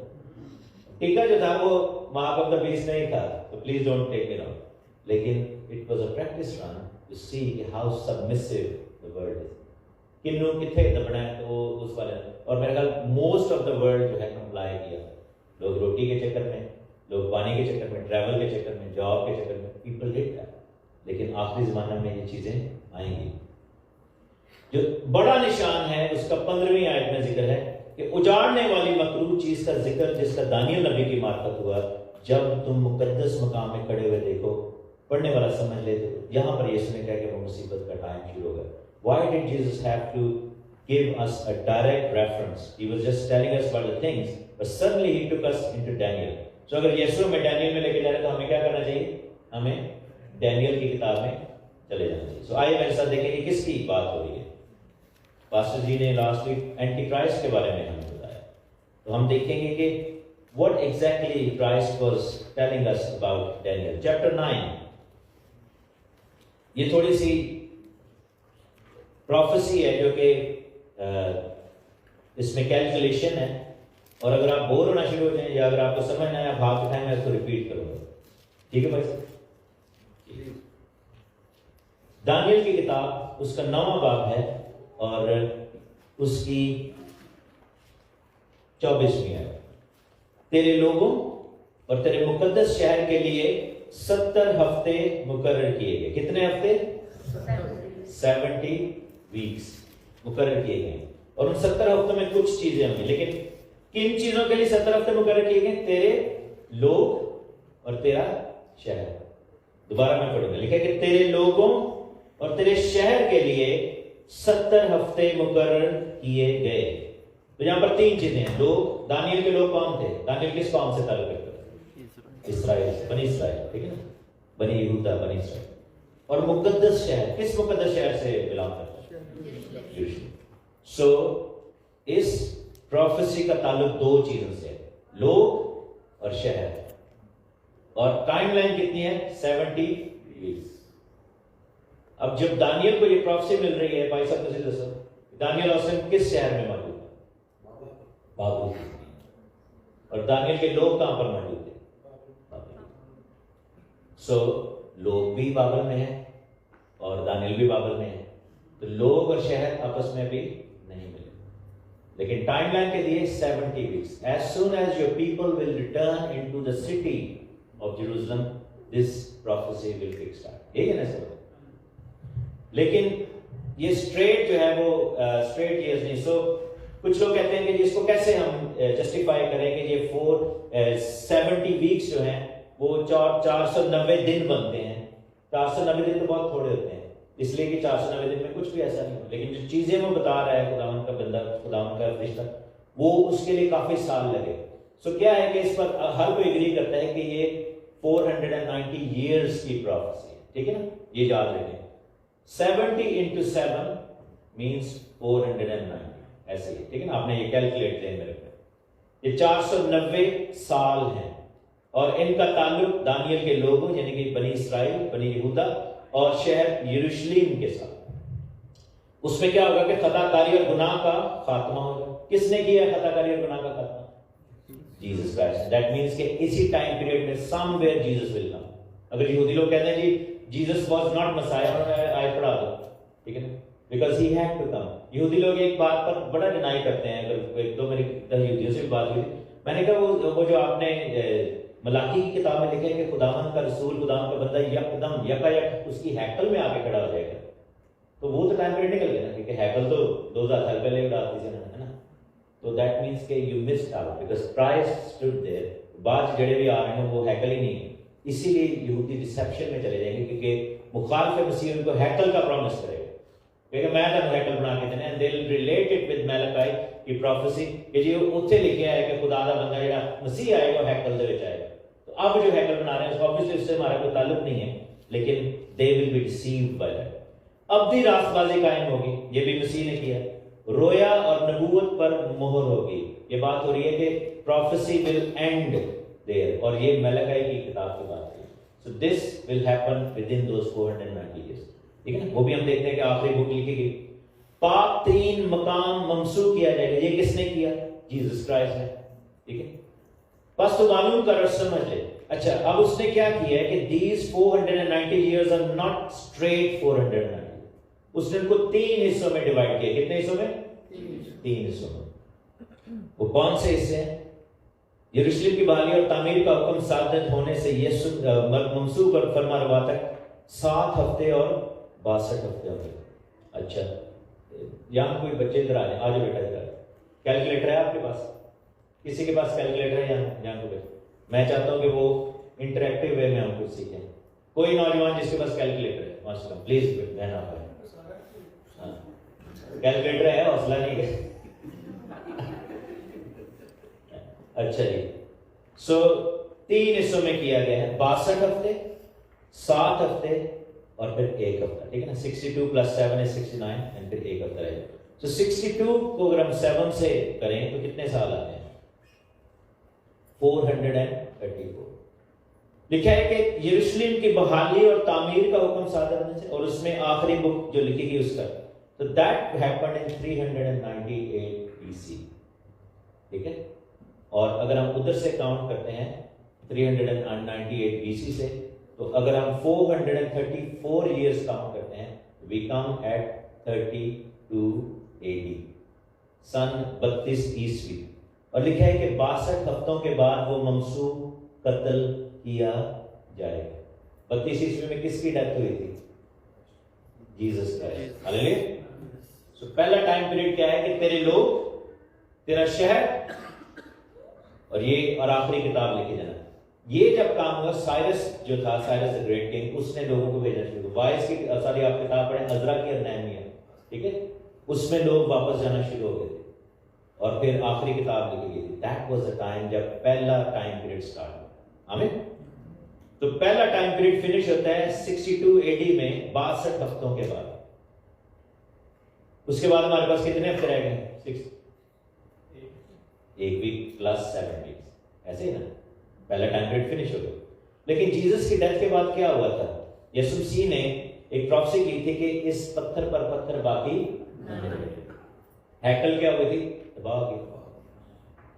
ٹیکا جو تھا وہ ماں باپ کا بیس نہیں تھا, تو please don't take it out. لیکن it was a practice run to see how submissive the world is. کنوں کتنے دبنا ہے تو اس والے, اور میرے خیال موسٹ آف دا ورلڈ جو ہے کمپلائی کیا. لوگ روٹی کے چکر میں, لوگ پانی کے چکر میں, ٹریول کے چکر میں, جاب کے چکر میں, پیپل ڈیڈ دیٹ. لیکن آخری زمانہ میں یہ چیزیں آئیں گی. جو بڑا نشان ہے اس کا 15ویں آیت میں ذکر ہے کہ اجاڑنے والی مکروہ چیز کا ذکر جس کا دانیل نبی کی معرفت ہوا, جب تم مقدس مقام میں کھڑے ہوئے دیکھو. پڑھنے والا سمجھ لے تو یہاں پر یسوع نے کہا کہ وہ مصیبت کا ٹائم شروع ہوگا. Why did Jesus have to give us a direct reference? He was just telling us about the things, but suddenly he took us into Daniel. So اگر یسوع میں ڈینیل میں لے کے جا رہے تو ہمیں کیا کرنا چاہیے؟ ہمیں ڈینیل کی کتاب میں چلے جانا چاہیے. سو آئیے میرے ساتھ دیکھیں کہ کس کی بات ہو رہی ہے. پاسٹر جی نے لاسٹ ویک اینٹی کرائسٹ کے بارے میں ہمیں بتایا, تو ہم دیکھیں گے کہ what exactly Christ was telling us about Daniel. Chapter 9. یہ تھوڑی سی پروفیسی ہے جو کہ اس میں کیلکولیشن ہے, اور اگر آپ بور ہونا شروع ہو جائیں یا اگر آپ کو سمجھ نہ آئے آپ ہاتھ اٹھائیں, میں اس کو ریپیٹ کروں گا. ٹھیک ہے بھائی؟ دانیل کی کتاب اس کا 9واں باب ہے اور اس کی 24ویں ہے. تیرے لوگوں اور تیرے مقدس شہر کے لیے 70 ہفتے مقرر کیے گئے. کتنے ہفتے؟ 70 ویکس مقرر کیے گئے. اور ان 70 ہفتوں میں کچھ چیزیں ہوں گی, لیکن کن چیزوں کے لیے 70 ہفتے مقرر کیے گئے؟ تیرے لوگ اور تیرا شہر. دوبارہ میں پڑھوں گا, لکھا کہ تیرے لوگوں اور تیرے شہر کے لیے 70 ہفتے مقرر کیے گئے. تو یہاں پر 3 چیزیں ہیں. لوگ, دانیل کے لوگ کون تھے؟ دانیل کس قوم سے تعلق رکھتے تھے؟ اسرائیل سے, بنی اسرائیل. ٹھیک ہے نا, بنی یہودا, بنی اسرائیل. اور مقدس شہر, کس مقدس شہر سے بلانگ کرتا ہے؟ سو اس پروفیسی کا تعلق 2 چیزوں سے ہے, لوگ اور شہر. اور ٹائم لائن کتنی ہے؟ 70 ویکس. اب جب دانیل کو یہ پروفیسی مل رہی ہے, بھائی صاحب مجھے دسو دانیل اسلم کس شہر میں موجود ہے؟ بابل. اور دانیل کے لوگ کہاں پر موجود تھے؟ سو لوگ بھی بابل میں ہیں اور دانیل بھی بابل میں ہے. تو لوگ اور شہر آپس میں بھی نہیں ملے. لیکن ٹائم لائن کے دیے 70 ویکس. As soon as your people will return into the city of Jerusalem, this prophecy will kickstart. یہ ہے نا سر. لیکن یہ اسٹریٹ جو ہے وہ اسٹریٹ ایئرز نہیں. سو کچھ لوگ کہتے ہیں کہ اس کو کیسے ہم جسٹیفائی کریں کہ یہ 70 ویکس جو ہیں وہ 490 دن بنتے ہیں. 490 دن تو بہت تھوڑے ہوتے ہیں. اس لیے کہ 490 دن میں کچھ بھی ایسا نہیں ہو، لیکن جو چیزیں وہ بتا رہا ہے خداوند کا بندہ، خداوند کا فرشتہ، وہ اس کے لیے کافی سال لگے. سو کیا ہے کہ اس پر ہر کوئی اگری کرتا ہے کہ یہ 490 ایئرس کی پروفیسی ہے. ٹھیک ہے نا، یہ یاد رکھیں. 70 into 7 means 490 ایسے ہی. ٹھیک ہے نا، آپ نے یہ کیلکولیٹ کریں میرے پہ. یہ 490 سال ہیں، اور ان کا تعلق دانیل کے لوگوں یعنی کہ بنی اسرائیل، بنی یہودا اور شہر یروشلم کے ساتھ. اس میں کیا ہوگا کہ خطا کاری اور گناہ کا خاتمہ ہوگا. کس نے کیا خطا کاری اور گناہ کا خاتمہ؟ Jesus Christ. دیٹ مینس کہ اسی ٹائم پیریڈ میں سم ویئر جیسس ول کم. اگر یہودی لوگ کہتے ہیں جی جیسس واز ناٹ مسائر، آیت پڑھا دو، ٹھیک ہے نا، because he had to come. یہودی لوگ ایک بات پر بڑا ڈینائی کرتے ہیں. اگر ایک دو میری یہودیوں سے بات ہوئی، میں نے کہا وہ جو آپ نے ملاکی کی کتاب میں لکھا ہے کہ خداوند کا رسول، خداوند کا بندہ یکدم یکا یک اس کی ہیکل میں آ کے کھڑا ہو جائے گا، تو وہ تو ٹائم پیریڈ نکل گیا نا، کیونکہ ہیکل تو 2000 سال پہلے اڑا دی تھی ہے نا. تو دیٹ مینس کہ you missed out because Christ stood there. بعض جڑے بھی آ رہے ہیں وہ ہیکل ہی نہیں ہے، اسی لیے یہودی ڈسیپشن میں چلے جائیں گے، کیونکہ مخالف مسیح ان کو ہیکل کا پرومس کرے گا، کیونکہ میں تمہیں ہیکل بنا کے دینا. And they will relate it with Malachi کی پروفیسی کہ جی اوتھے لکھیا ہے کہ خدا دا بندہ جڑا مسیح آئے گا ہیکل دے وچ آئے گا. تو اب جو ہیکل بنا رہے ہیں اس کو obviously اس سے ہمارا کوئی تعلق نہیں ہے، لیکن they will be deceived by that. ابدی راست بازی قائم ہوگی، یہ بھی مسیح نے کیا. رویا اور نبوت پر مہر ہوگی. یہ بات ہو رہی ہے کہ prophecy will end there، اور یہ ملاکی کی کتاب کی بات ہے. So this will happen within those 490 years. ٹھیک ہے نا، وہ بھی ہم دیکھتے ہیں کہ آخری بک لکھی گئی. پاک ترین مقام ممسوح کیا جائے گا. یہ کس نے کیا؟ جیسس کرائسٹ نے. ٹھیک ہے، بس تو معلوم کر اور سمجھ لے. اچھا، اب اس نے کیا کیا ہے کہ these 490 years are not straight 490. اس نے ان کو 3 حصوں میں ڈیوائڈ کیا. کتنے حصوں میں؟ 3 حصوں میں. وہ کون سے حصے ہیں؟ یروشلم کی بحالی اور تعمیر کا حکم صادر ہونے سے منسوخ اور فرما روا تک 7 ہفتے اور 62 ہفتے ہو گئے. اچھا، یہاں کوئی بچے ادھر آ جائیں. آج بیٹا ادھر آ. کیلکولیٹر ہے آپ کے پاس؟ کسی کے پاس کیلکولیٹر ہے یہاں کو؟ میں چاہتا ہوں کہ وہ انٹریکٹیو وے میں ہم کچھ سیکھیں. کوئی نوجوان جس کے پاس کیلکولیٹر ہے ماشاء اللہ پلیز بہنا پائے. کیلکولیٹر ہے، حوصلہ نہیں ہے. اچھا جی، سو 3 حصوں میں کیا گیا ہے. 62 ہفتے، 7 ہفتے اور پھر 1 ہفتہ. ٹھیک ہے نا، 62 + 7 is 69 اور پھر 1 ہفتہ رہے. تو 62 کو اگر ہم 7 سے کریں تو کتنے سال آتے ہیں؟ 434. لکھا ہے کہ یروشلم کی بحالی اور تعمیر کا حکم صادر ہونے سے، اور اس میں آخری بک جو لکھی گئی اس کا، تو that happened in 398 BC. ٹھیک ہے، اور اگر ہم ادھر سے کاؤنٹ کرتے ہیں 398 BC سے، تو اگر ہم 434 ایئرس کاؤنٹ کرتے ہیں we come at 32 AD، سن 32 عیسوی. اور لکھا ہے کہ 62 ہفتوں کے بعد وہ ممسوح قتل کیا جائے گا. 32 عیسوی میں کس کی ڈیتھ ہوئی تھی؟ Jesus Christ. ہاللیلویا. سو پہلا ٹائم پیریڈ کیا ہے کہ تیرے لوگ، تیرا شہر، اور یہ اور آخری کتاب لکھی جانا. یہ جب کام ہوا، سائرس جو تھا، سائرس دی گریٹ کنگ، اس نے لوگوں کو بھیجنا شروع کیا. وائس کی ساری آپ کتاب پڑھیں، عزرا کی اور نہمیہ، ٹھیک ہے، اس میں لوگ واپس جانا شروع ہو گئے تھے. اور پھر آخری کتاب لکھی گئی تھی. دیٹ واز دا ٹائم جب پہلا ٹائم پیریڈ سٹارٹ ہوا. آمین. تو پہلا ٹائم پیریڈ فنش ہوتا ہے 62 AD میں 62 ہفتوں کے بعد. اس کے بعد ہمارے پاس کتنے ہفتے رہ گئے؟ 6، 1 ویک + 7 ویکس. ایسے ہی نا، پہلا ٹائم پیریڈ فنش ہو گیا. لیکن جیسس کی ڈیتھ کے بعد کیا ہوا تھا؟ یسوع مسیح نے ایک پروفیسی کی تھی کہ اس پتھر پر پتھر باقی نہ رہے. ہیکل کیا ہوئی تھی؟ تباہ ہو گئی.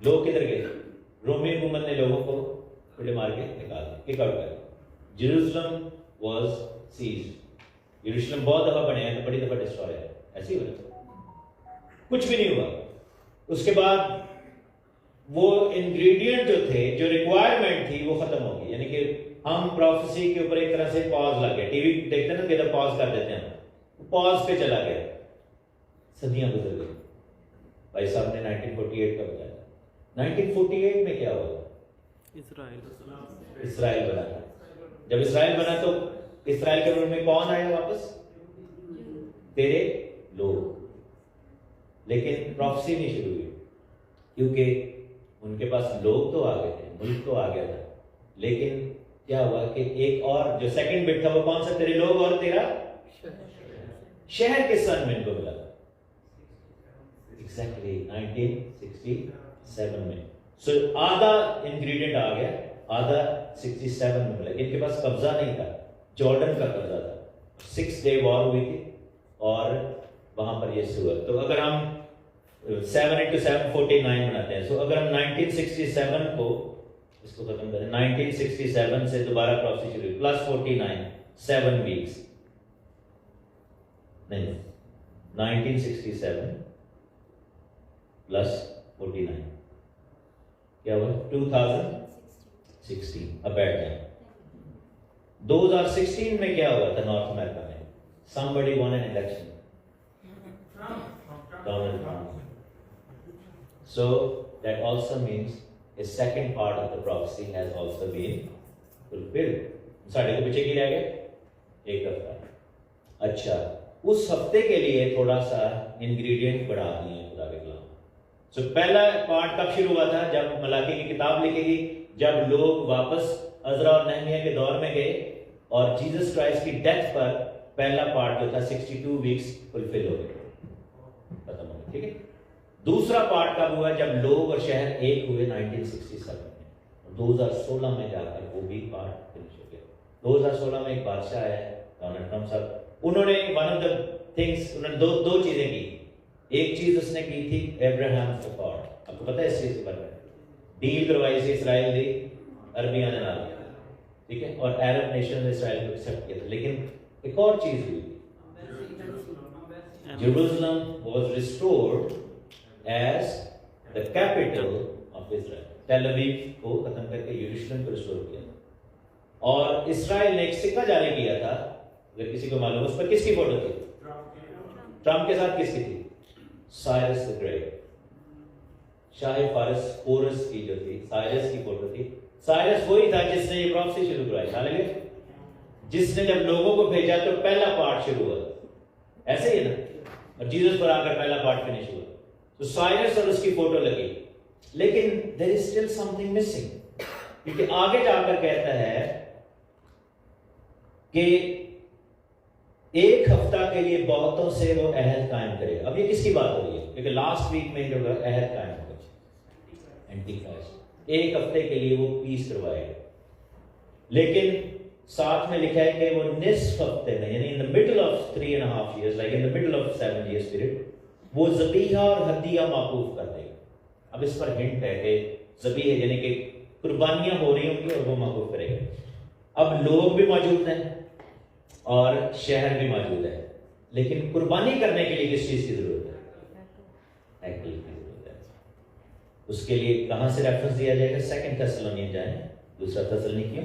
لوگ کدھر گئے؟ رومی حکومت نے لوگوں کو پھڑے مار کے نکال دیا، کک آؤٹ کر دیا. Jerusalem was seized. یروشلم بہت دفعہ بنے ہیں تو بڑی دفعہ ڈسٹروائے ہے. ایسے ہی ہوا، کچھ بھی نہیں ہوا. اس کے بعد وہ انگریڈینٹ جو تھے، جو ریکوائرمنٹ تھی، وہ ختم ہو گئی. یعنی کہ ہم پروفیسی کے اوپر ایک طرح سے پاز لگ گیا. ٹی وی دیکھتے ہیں نا کہ پاز کر دیتے ہیں، پاز پہ چلا گیا. صدیاں گزر گئی. بھائی صاحب نے 1948 کا بتایا. 1948 میں کیا ہوا؟ اسرائیل بنا. جب اسرائیل بنا تو اسرائیل کے ملک میں کون آیا واپس؟ تیرے لوگ. لیکن پروفیسی نہیں شروع ہوئی کیونکہ ان کے پاس لوگ تو آ گئے تھے, ملک تو آ گیا تھا, لیکن کیا ہوا کہ ایک اور جو سیکنڈ بٹ تھا وہ کون سا؟ تیرے لوگ اور تیرا شہر کے سن میں ان کو ملا تھا ایگزیکٹلی 1967 میں. سو آدھا انگریڈینٹ آ گیا, آدھا 67 میں ملا. ان کے پاس قبضہ نہیں تھا, جارڈن کا قبضہ تھا. 6 ڈے وار ہوئی تھی اور وہاں پر یہ ہوا. تو اگر ہم 7 into 7 49 بناتے ہیں, سو اگر ہم 1967 کو اس کو ختم کریں, 1967 سے دوبارہ پروفیسی شروع ہوئی پلس 49 7 ویکس, نہیں 1967 پلس 49 کیا ہوا 2016. اب بیٹھ جائیں. 2016 میں کیا ہوا تھا نارتھ امریکہ میں؟ somebody won an election. Donald Trump. So that also means a second part of the prophecy has also been fulfilled. ساڑھے کے پیچھے کی رہ گیا ایک ہفتہ. اچھا, اس ہفتے کے لیے تھوڑا سا انگریڈینٹ بڑھا دیے خدا کے کلام. سو پہلا پارٹ کب شروع ہوا تھا؟ جب ملاکی کی کتاب لکھے گی, جب لوگ واپس عزرا اور نہمیہ کے دور میں گئے اور جیسس کرائسٹ کی ڈیتھ پر پہلا پارٹ جو تھا 62 ویکس فلفل ہو گئے, ختم ہو گئے. ٹھیک ہے. دوسرا پارٹ کب ہوا؟ جب لوگ اور شہر ایک ہوئے 1967 میں. 2016 میں جا کر وہ بھی پارٹ فنش ہو گیا. 2016 میں ایک بادشاہ آیا ہے ڈونلڈ ٹرمپ صاحب. انہوں نے ون آف دا تھنگس, انہوں نے دو چیزیں کی. ایک چیز اس نے کی تھی ابراہیم کا گاڈ. آپ کو پتہ ہے اس چیز کے بارے میں ڈیل کروائی تھی اسرائیل دی عربیاں نے نال, ٹھیک ہے, اور عرب نیشن نے اسرائیل کو ایکسیپٹ کیا تھا. لیکن ایک اور چیز ہوئی, Jerusalem was restored as the capital of Israel. تیل ابیب کو ختم کر کے یروشلم کو ریسٹور کیا. اور اسرائیل نے ایک سکہ جاری کیا تھا, اگر کسی کو معلوم, اس پر کس کی فوٹو تھی؟ ٹرمپ کے ساتھ کس کی تھی؟ سائرس دی گریٹ, شاہ فارس پورس کی جو تھی, سائرس کی فوٹو تھی. سائرس وہی تھا جس نے یہ پروفیسی شروع کرائی, حالانکہ جس نے جب لوگوں کو بھیجا تو پہلا پارٹ شروع ہوا, ایسے ہی نا, اور جیسس پر آ کر پہلا پارٹ فنش ہوا. تو سائرس اور اس کی فوٹو لگی. لیکن there is still something missing, کیونکہ آگے جا کر کہتا ہے کہ ایک ہفتہ کے لیے بہتوں سے وہ عہد قائم کرے گا. اب یہ کس کی بات ہو رہی ہے؟ کیونکہ لاسٹ ویک میں جو عہد قائم ہوگا اینٹی کرائسٹ, ایک ہفتے کے لیے وہ پیس کروائے گا. لیکن ساتھ میں لکھا ہے کہ وہ نصف ہفتے میں, یعنی in the middle of 3.5 years, like in the middle of 7 years period, وہ ذبیحہ اور ہدیہ موقوف کر دے گا. اب اس پر ہنٹ ہے کہ ذبیحہ یعنی کہ قربانیاں ہو رہی ہوں گی اور وہ موقوف کرے گا. اب لوگ بھی موجود ہیں اور شہر بھی موجود ہے, لیکن قربانی کرنے کے لیے کس چیز کی ضرورت ہے؟ عقل کی ضرورت ہے. اس کے لیے کہاں سے ریفرنس دیا جائے گا؟ 2 تھیسالونیین جائیں, 2 تھیسالونیکیوں.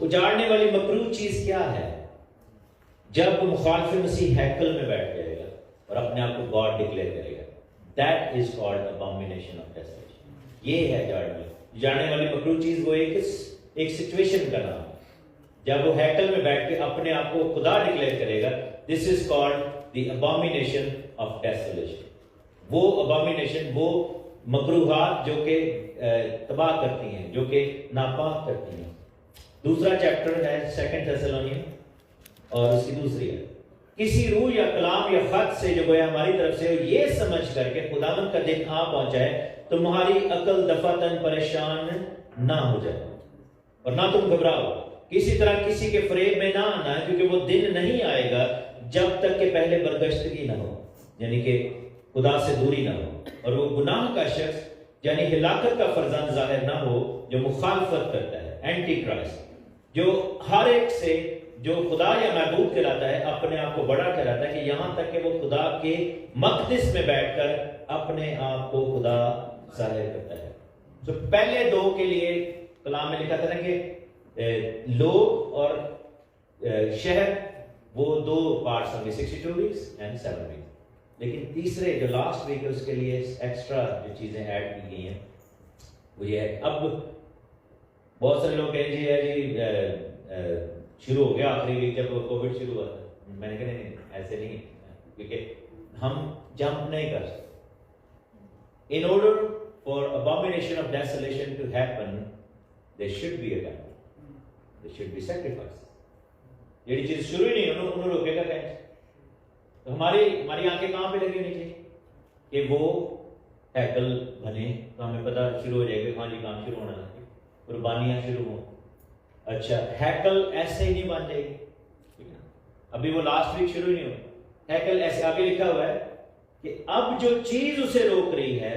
اجاڑنے والی مکروہ چیز کیا ہے؟ جب مخالف مسیح ہیکل میں بیٹھ جائے گا اور اپنے آپ کو گاڈ ڈکلیئر کرے گا, دیٹ از کالڈ ابومینیشن آف ڈیسولیشن. یہ ہے اجاڑنے والی مکروہ چیز. وہ ایک سچویشن کا نام ہے. جب وہ ہیکل میں بیٹھ کے اپنے آپ کو خدا ڈکلیئر کرے گا, دس از کالڈ دی ابومینیشن آف ڈیسولیشن. وہ ابومینیشن, وہ مکروہات جو کہ تباہ کرتی ہیں, جو کہ ناپاک کرتی ہیں. دوسرا چیپٹر ہے 2 تھیسالونیین اور اس کی دوسری ہے کسی روح یا کلام یا خط سے جو گویا ہماری طرف سے یہ سمجھ کر کے خداوند کا دن آ پہنچا ہے تمہاری عقل دفعتاً پریشان نہ ہو جائے اور نہ تم گھبراؤ. کسی طرح کسی کے فریب میں نہ آنا, کیونکہ وہ دن نہیں آئے گا جب تک کہ پہلے برگشتگی نہ ہو, یعنی کہ خدا سے دوری نہ ہو, اور وہ گناہ کا شخص یعنی ہلاکت کا فرزند ظاہر نہ ہو جو مخالفت کرتا ہے, اینٹی کرائسٹ, جو ہر ایک سے جو خدا یا معبود کہلاتا ہے اپنے آپ کو بڑا ٹھہراتا ہے, کہ یہاں تک کہ وہ خدا کے مقدس میں بیٹھ کر اپنے آپ کو خدا ظاہر کرتا ہے. تو پہلے دو کے لیے کلام میں لکھا تھا نا کہ لوگ اور شہر وہ 2 پارٹس ہوں گے, 62 ویکس اینڈ 7 ویکس. لیکن تیسرے جو لاسٹ ویک ہے اس کے لیے ایکسٹرا جو چیزیں ایڈ کی گئی ہیں وہ یہ ہے. اب بہت سارے لوگ کہیں جی ہے جی شروع ہو گیا آخری ویک جب کووڈ شروع ہوا تھا, میں نے کہا نہیں ایسے نہیں, کیونکہ ہم جمپ نہیں کر سکتے. In order for abomination of desolation to happen, there should be a temple. There should be sacrifice. یہ چیز شروع ہی نہیں انہوں روکے گا کیسے؟ تو ہماری آنکھیں کہاں پہ لگی ہونی چاہیے کہ وہ ہیکل بنے, تو ہمیں پتہ شروع ہو جائے گا ہاں جی کام شروع ہونا ہے, قربانیاں شروع ہوں. اچھا ہیکل ایسے ہی نہیں بن جائے گی, ابھی وہ لاسٹ ویک شروع ہی نہیں ہوا. ہیکل ایسے آگے لکھا ہوا ہے کہ اب جو چیز اسے روک رہی ہے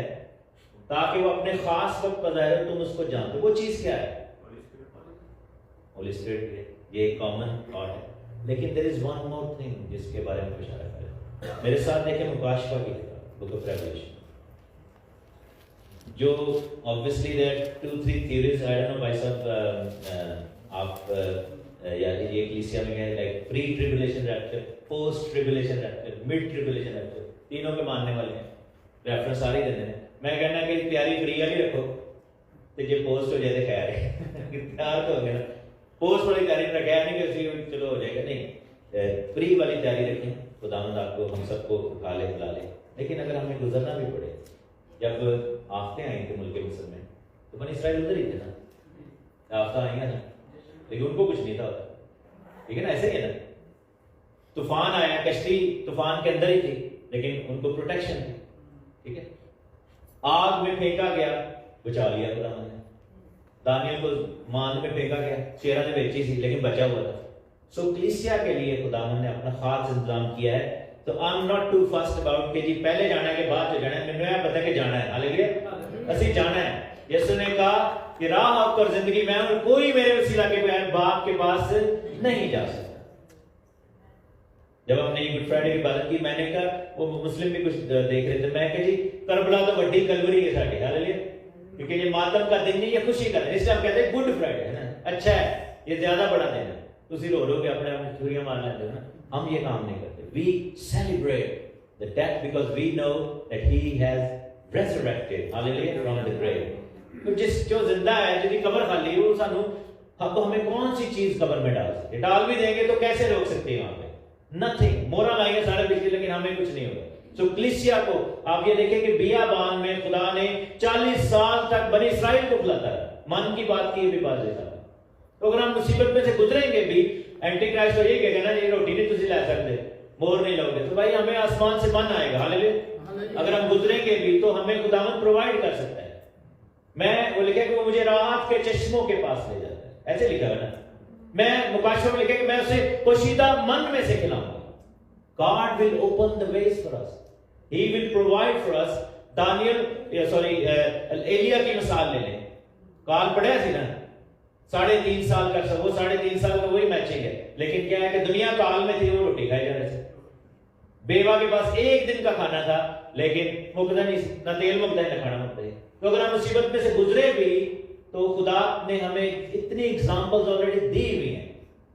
تاکہ وہ اپنے خاص وقت پر ظاہر ہو تم اس کو جان دو, وہ چیز کیا ہے؟ ہولی اسپرٹ. یہ ایک کامن تھاٹ ہے. لیکن there is one more thing جس کے بارے میں اشارہ کریں. میرے ساتھ دیکھیں مکاشفہ کی کتاب بک آف ریویلیشن, جو obviously there are 2-3 theories. I don't know بھائی صاحب آپ یا یہ کلیسیا میں کہیں like pre tribulation rapture, post tribulation rapture, mid tribulation rapture, تینوں کے ماننے والے ہیں. ریفرنس سارے دیتے ہیں. میں کہنا کہ تیاری فری والی رکھو تو یہ پوسٹ ہو جائے تو خیر ہے, تیار تو ہو گیا نا. پوسٹ والی تیاری رکھا نہیں کہ اسی چلو ہو جائے گا, نہیں فری والی تیاری رکھیں. خداوند آپ کو ہم سب کو کھا لے کھلا لے. لیکن اگر ہمیں گزرنا بھی پڑے, جب آفتیں آئیں تھے ملک مصر میں تو بنی اسرائیل ادھر ہی تھے نا, آفتیں آئیں گا نا, لیکن ان کو کچھ نہیں تھا ہوتا. ٹھیک ہے نا, ایسے ہی ہے نا. طوفان آیا, کشتی طوفان کے اندر ہی تھی لیکن ان کو پروٹیکشن تھی. ٹھیک ہے, آگ میں پھینکا گیا, بچا لیا خداوند نے. دانیل کو مان میں پھینکا گیا, شیرا نے بیچی تھی لیکن بچا ہوا تھا. سو کلیسیا کے لیے خداوند نے اپنا خاص انتظام کیا ہے. تو I'm not too fussed about کہ جی پہلے جانا ہے کہ بعد جو جانا ہے, مجھے یہ پتا کہ جانا ہے. ہاللیلویا, اسی جانا ہے. یسوع نے کہا کہ راہ آپ اور زندگی میں کوئی میرے وسیلہ کے بغیر باپ کے پاس نہیں جا سکتا. جب ہم نے گڈ فرائیڈے کی عبادت کی, میں نے کہا وہ مسلم بھی کچھ دیکھ رہے تھے, میں کہ جی کربلا تو بڑی کلوری ہے ساڈی. ہاللیلویا, کیونکہ یہ ماتم کا دن نہیں, یہ خوشی کا دن, اس لیے ہم کہتے ہیں گڈ فرائیڈے ہے نا, اچھا ہے, یہ زیادہ بڑا دن ہے. تسی رو رو کے اپنے آپ میں چھریاں مار لیتے ہو نا. ہم یہ کام نہیں کرتے. We celebrate the death because we know that he has resurrected, hallelujah, from the grave. تو جو زندہ ہے, جس کی قبر خالی ہے, وہ سانو اب ہمیں کون سی چیز قبر میں ڈال سکتے؟ ڈال بھی دیں گے تو کیسے روک سکتے ہیں وہاں پہ؟ نتھنگ. مورا لائیں گے سارے بجلی, لیکن ہمیں کچھ نہیں ہوگا. تو کلیسیا کو آپ یہ دیکھیں کہ بیابان میں خدا نے 40 سال تک بنی اسرائیل کو کھلاتا ہے. من کی بات کی بھی بات دیتا ہے. تو اگر ہم مصیبت میں سے گزریں گے بھی, اینٹی کرائسٹ تو یہ کہے گا نا یہ روٹی نہیں تسی لے سکتے, مور نہیں لوگے, تو بھائی ہمیں آسمان سے من آئے گا. ہاللیلویا, اگر ہم گزریں گے بھی تو ہمیں خداوند پرووائڈ کر سکتا ہے. میں وہ لکھا کہ وہ مجھے راحت کے چشموں کے پاس لے جاتا ہے, ایسے لکھا ہے نا. میں مکاشفہ میں لکھا کہ میں اسے پوشیدہ من میں سے کھلاؤں گا. God will open the ways for us. He will provide for us. ایلیا کی مثال لے لیں. کال پڑھا سی نا 3.5 سال کا, وہ 3.5 سال کا وہی میچنگ ہے. لیکن کیا ہے کہ دنیا کال میں تھی, وہ روٹی کھائی جا رہے تھے. بیوہ کے پاس 1 دن کا کھانا تھا لیکن مقدر نہیں, نہ تیل مقدر نہ کھانا مقدر. تو اگر ہم مصیبت میں سے گزرے بھی تو خدا نے ہمیں اتنی ایگزامپلز آلریڈی دی ہوئی ہیں.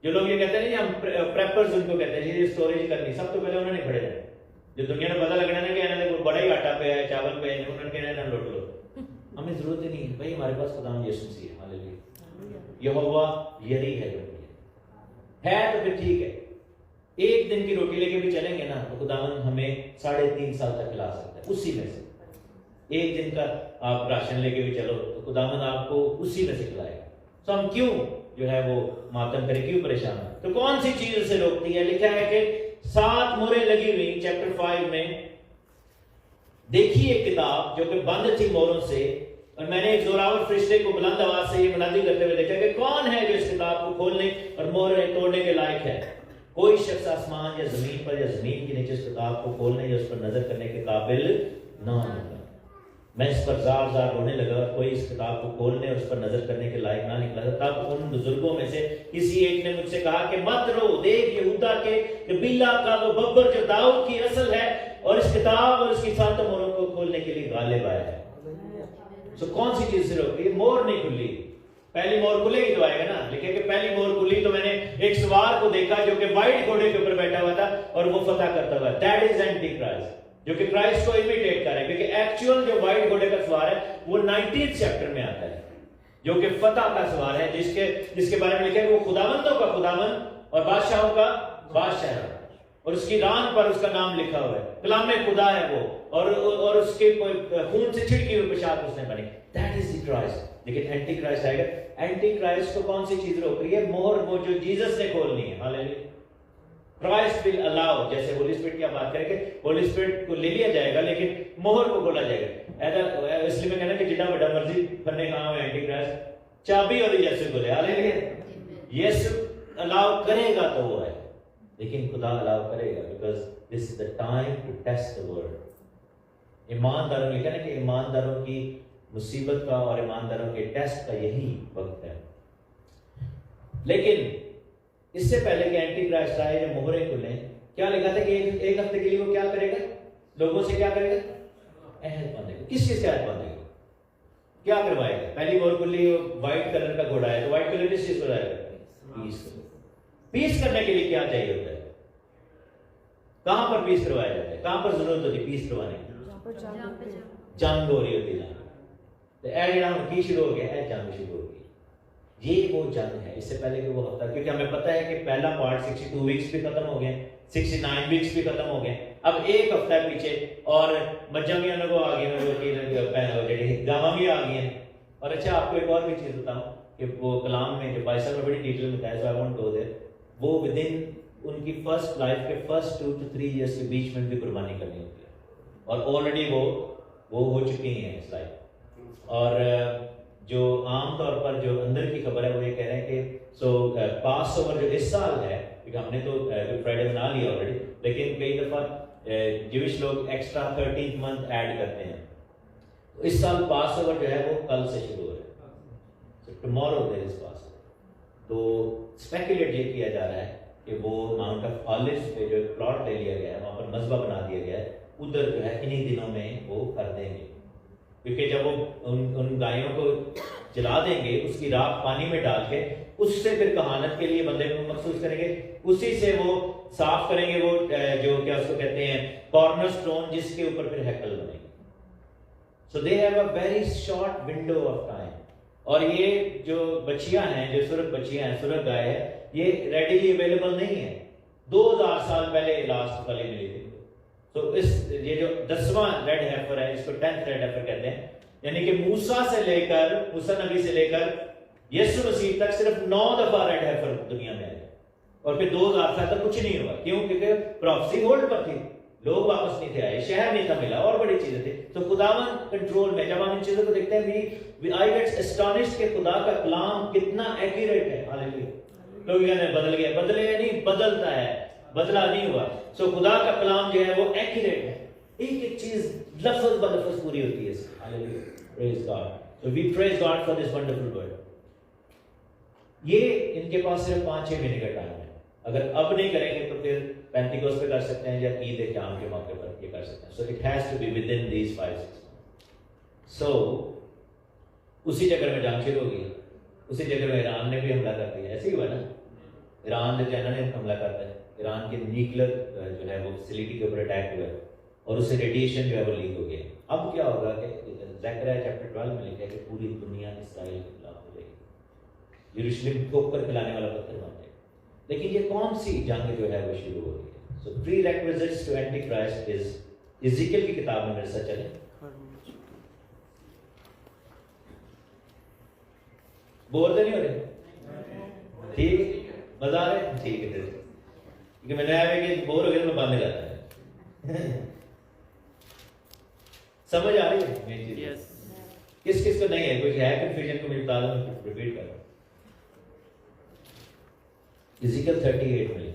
جو لوگ یہ کہتے ہیں نہیں, ہم پریپرز ان کو کہتے ہیں, یہ اسٹوریج کرنی, سب تو پہلے انہوں نے پڑھے جائے. جو دنیا نے پتہ لگنا ہے کہ انہوں نے بڑا ہی آٹا پہ ہے, چاول پہ ہے, انہوں نے کہنا ہے لوٹ لو. ہمیں ضرورت ہی نہیں ہے بھائی, ہمارے پاس خدا یسوع مسیح ہے. ہاللیلویا, یہوہ یری ہے جو ہے. تو پھر ٹھیک ہے, 1 دن کی روٹی لے کے بھی چلیں گے نا تو خداوند ہمیں 3.5 سال تک کھلا سکتا ہے. اسی میں سے 1 دن کا آپ راشن لے کے بھی چلو تو خداوند آپ کو اسی میں سے کھلائے گا. تو ہم کیوں جو ہے وہ ماتم کرے, کیوں پریشان ہیں؟ تو کون سی چیز اسے روکتی ہے؟ لکھا ہے کہ 7 مہریں لگی ہوئی. چیپٹر 5 میں دیکھی ایک کتاب جو کہ بند تھی موروں سے, اور میں نے ایک زوراور فرشتے کو بلند آواز سے یہ منادی کرتے ہوئے دیکھا کہ کون ہے جو اس کتاب کو کھولنے اور مہریں توڑنے کے لائق ہے. کوئی شخص آسمان یا زمین پر یا زمین کے نیچے اس کتاب کو کھولنے یا اس پر نظر کرنے کے قابل نہ ہوگا. میں اس پر زار زار رونے لگا, اور کوئی اس کتاب کو کھولنے اور اس پر نظر کرنے کے لائق نہ نکلا. تب ان بزرگوں میں سے کسی ایک نے مجھ سے کہا کہ مت رو, دیکھ یہودا کے قبیلہ کا وہ ببر جو داؤد کی نسل ہے اور اس کتاب اور اس کی 7 مہروں کو کھولنے کے لیے غالب آیا ہے. سو کون سی چیز سے روک؟ یہ مہر نہیں کھلی. پہلی مہر کھلے گی تو آئے گا نا. لکھے کہ پہلی مہر کھلی تو میں نے ایک سوار کو دیکھا جو کہ وائٹ گھوڑے کے اوپر بیٹھا ہوا تھا اور وہ فتح کرتا ہوا. دیٹ از اینٹی کرائسٹ, جو کہ کرائسٹ کو امیٹیٹ کر رہا ہے. کیونکہ ایکچوئل جو وائٹ گھوڑے کا سوار ہے وہ 19th چیپٹر میں آتا ہے, جو کہ فتح کا سوار ہے, جس کے بارے میں لکھا ہے وہ خداوندوں کا خداوند اور بادشاہوں کا بادشاہ ہے. اور اس کی ران پر اس کا نام لکھا ہوا ہے، کلام خدا ہے وہ، اور اس کے خون سے چھڑکی ہوئی پوشاک اس نے بنی. That is the Christ. لیکن اینٹی کرائسٹ آئے گا. اینٹی کرائسٹ کو کون سی چیز روک رہی ہے؟ مہر وہ جو جیسس نے کھولنی ہے. ہاللیلویا. کرائسٹ ول الاؤ، جیسے ہولی اسپرٹ کی آپ بات کریں گے، ہولی اسپرٹ کو لے لیا جائے گا لیکن مہر کو کھولا جائے گا. اس لیے میں کہنا کہ جتنا بڑا مرضی بننے کا ہے اینٹی کرائسٹ، چابی اور یسوع کو لے. ہاللیلویا. یسوع الاؤ کرے گا تو وہ ہے، لیکن خدا الاؤ کرے گا because this is the time to test the word. ایمانداروں نے کہا کہ ایمانداروں کی مصیبت کا اور ایمانداروں کے ٹیسٹ کا یہی وقت ہے. لیکن اس سے پہلے کہ اینٹی کرائسٹ آئے یا مہریں کھلیں، کیا لکھا تھا کہ ایک ہفتے کے لیے وہ کیا کرے گا؟ لوگوں سے کیا کرے گا؟ عہد باندھے گا. کس چیز سے عہد باندھے گا؟ کیا کروائے گا؟ پہلی مہر کھلی، وائٹ کلر کا گھوڑا ہے، تو وائٹ کلر کس چیز کو لائے گا؟ پیس. پیس کرنے کے لیے کیا چاہیے ہوتا ہے؟ کہاں پر پیس کروایا جاتا ہے؟ کہاں پر ضرورت ہوتی ہے پیس کروانے کی؟ جنگ ہو رہی ہوتی ہے. تو اے جڑا ہم کی شروع ہو گیا، اے جنگ شروع ہو گئی. یہ وہ جنگ ہے. اس سے پہلے کہ وہ ہفتہ، کیونکہ ہمیں پتہ ہے کہ پہلا پارٹ 62 ویکس بھی ختم ہو گئے، 69 ویکس بھی ختم ہو گئے. اب ایک ہفتہ پیچھے اور مجھا بھی انہوں آ گئی، گاواں بھی آ گئی ہیں. اور اچھا آپ کو ایک اور بھی چیز بتاؤں کہ وہ کلام میں جو بھائی صاحب نے بڑی ڈیٹیل میں بتایا، سو آئی وانٹ ٹو گو دیر، وہ ود ان ان کی فرسٹ لائف کے فرسٹ 2 to 3 ایئرس کے بیچ میں بھی قربانی کرنی ہوتی ہے، اور آلریڈی وہ ہو چکی ہیں اس لائف. اور جو عام طور پر جو اندر کی خبر ہے وہ یہ کہہ رہے ہیں کہ پاس اوور جو اس سال ہے، کیونکہ ہم نے تو گڈ فرائیڈے بنا لیا آلریڈی، لیکن کئی دفعہ جوش لوگ ایکسٹرا 13th منتھ ایڈ کرتے ہیں. تو اس سال پاس اوور جو ہے وہ کل سے شروع ہو رہا ہے. ٹمارو دیر از پاس اوور. تو اسپیکولیٹ یہ کیا جا رہا ہے کہ وہ ماؤنٹ آف آلوز پہ جو پلاٹ لے لیا گیا ہے، وہاں پر مذبح بنا دیا گیا ہے، ادھر جو ہے انہی دنوں میں وہ کر دیں گے. کیونکہ جب وہ ان گایوں کو جلا دیں گے، اس کی راکھ پانی میں ڈال کے اس سے پھر کہانت کے لیے بندے کو مخصوص کریں گے، اسی سے وہ صاف کریں گے، وہ جو کیا اس کو کہتے ہیں کارنر سٹون، جس کے اوپر پھر ہیکل بنے گا. So they have a very short window of time. اور یہ جو بچیاں ہیں، جو سرخ بچیاں ہیں، سرخ گائے ہے، یہ ریڈیلی اویلیبل نہیں ہے. 2000 سال پہلے لاسٹ والی ملی تھی. تو یہ جو 10واں ریڈ ہیفر ہے، اس کو 10th ریڈ ہیفر کہتے ہیں. یعنی کہ موسیٰ نبی سے لے کر یسوع مسیح تک صرف 9 دفعہ ریڈ ہیفر دنیا میں آئے، اور پھر 2000 سال تک کچھ نہیں ہوا. کیوں؟ کیونکہ پروفیسی ہولڈ پر تھی، لوگ واپس نہیں تھے آئے، شہر نہیں تھا ملا، اور بڑی چیزیں تھیں. تو خداوند کنٹرول میں. جب ہم ان چیزوں کو دیکھتے ہیں آئی گیٹ اسٹانشڈ کہ خدا کا کلام کتنا ایکوریٹ ہے. ہاللیلویا. لوگ کہتے ہیں بدل گیا، بدلے نہیں، بدلتا ہے، بدلا نہیں ہوا. سو خدا کا کلام جو ہے وہ ایکوریٹ ہے، ایک ایک چیز لفظ بلفظ پوری ہوتی ہے. Hallelujah. Praise God. So we praise God for this wonderful word. یہ ان کے پاس صرف 5-6 مہینے کا ٹائم ہے. اگر اب نہیں کریں گے تو پھر پینتیکوست پہ کر سکتے ہیں، یا عید قیام کے موقع پر یہ کر سکتے ہیں. So it has to be with in these 5-6 months. So اسی جگہ میں جنگ شروع ہو گئی. اسی جگہ میں ایران نے بھی حملہ کر دیا. ایسے ہی ہوا نا، ایران نے چائنا نے حملہ کرتا ہے. ایران کے نیوکلر جو ہے وہ فیسلٹی کے اوپر اٹیک ہوا ہے، اور اس سے ریڈیشن جو ہے وہ لیک ہو گیا. اب کیا ہوگا کہ زکریا چیپٹر 12 میں لکھا ہے کہ پوری دنیا اسرائیل کے خلاف ہو جائے گی، یروشلم کو اوپر کھلانے والا پتھر بن جائے گا. لیکن یہ کون سی جنگ جو ہے وہ شروع ہو رہی ہے؟ سو پری ریکویزٹس ٹو اینٹی کرائسٹ از ایزیکیل کی کتاب میں میرے ساتھ چلیں. بور تو نہیں ہو رہے؟ ٹھیک، مزہ آ رہا ہے؟ ٹھیک ہے. کیونکہ میں نے کہ بور ہو گیا تو میں باندھ جاتا ہے. سمجھ آ رہی ہے؟ کس کس کو نہیں ہے؟ کچھ ہے کنفیوژن کو مجھے بتا دو، میں ریپیٹ کر رہا ہوں. ایزیکیل 38 میں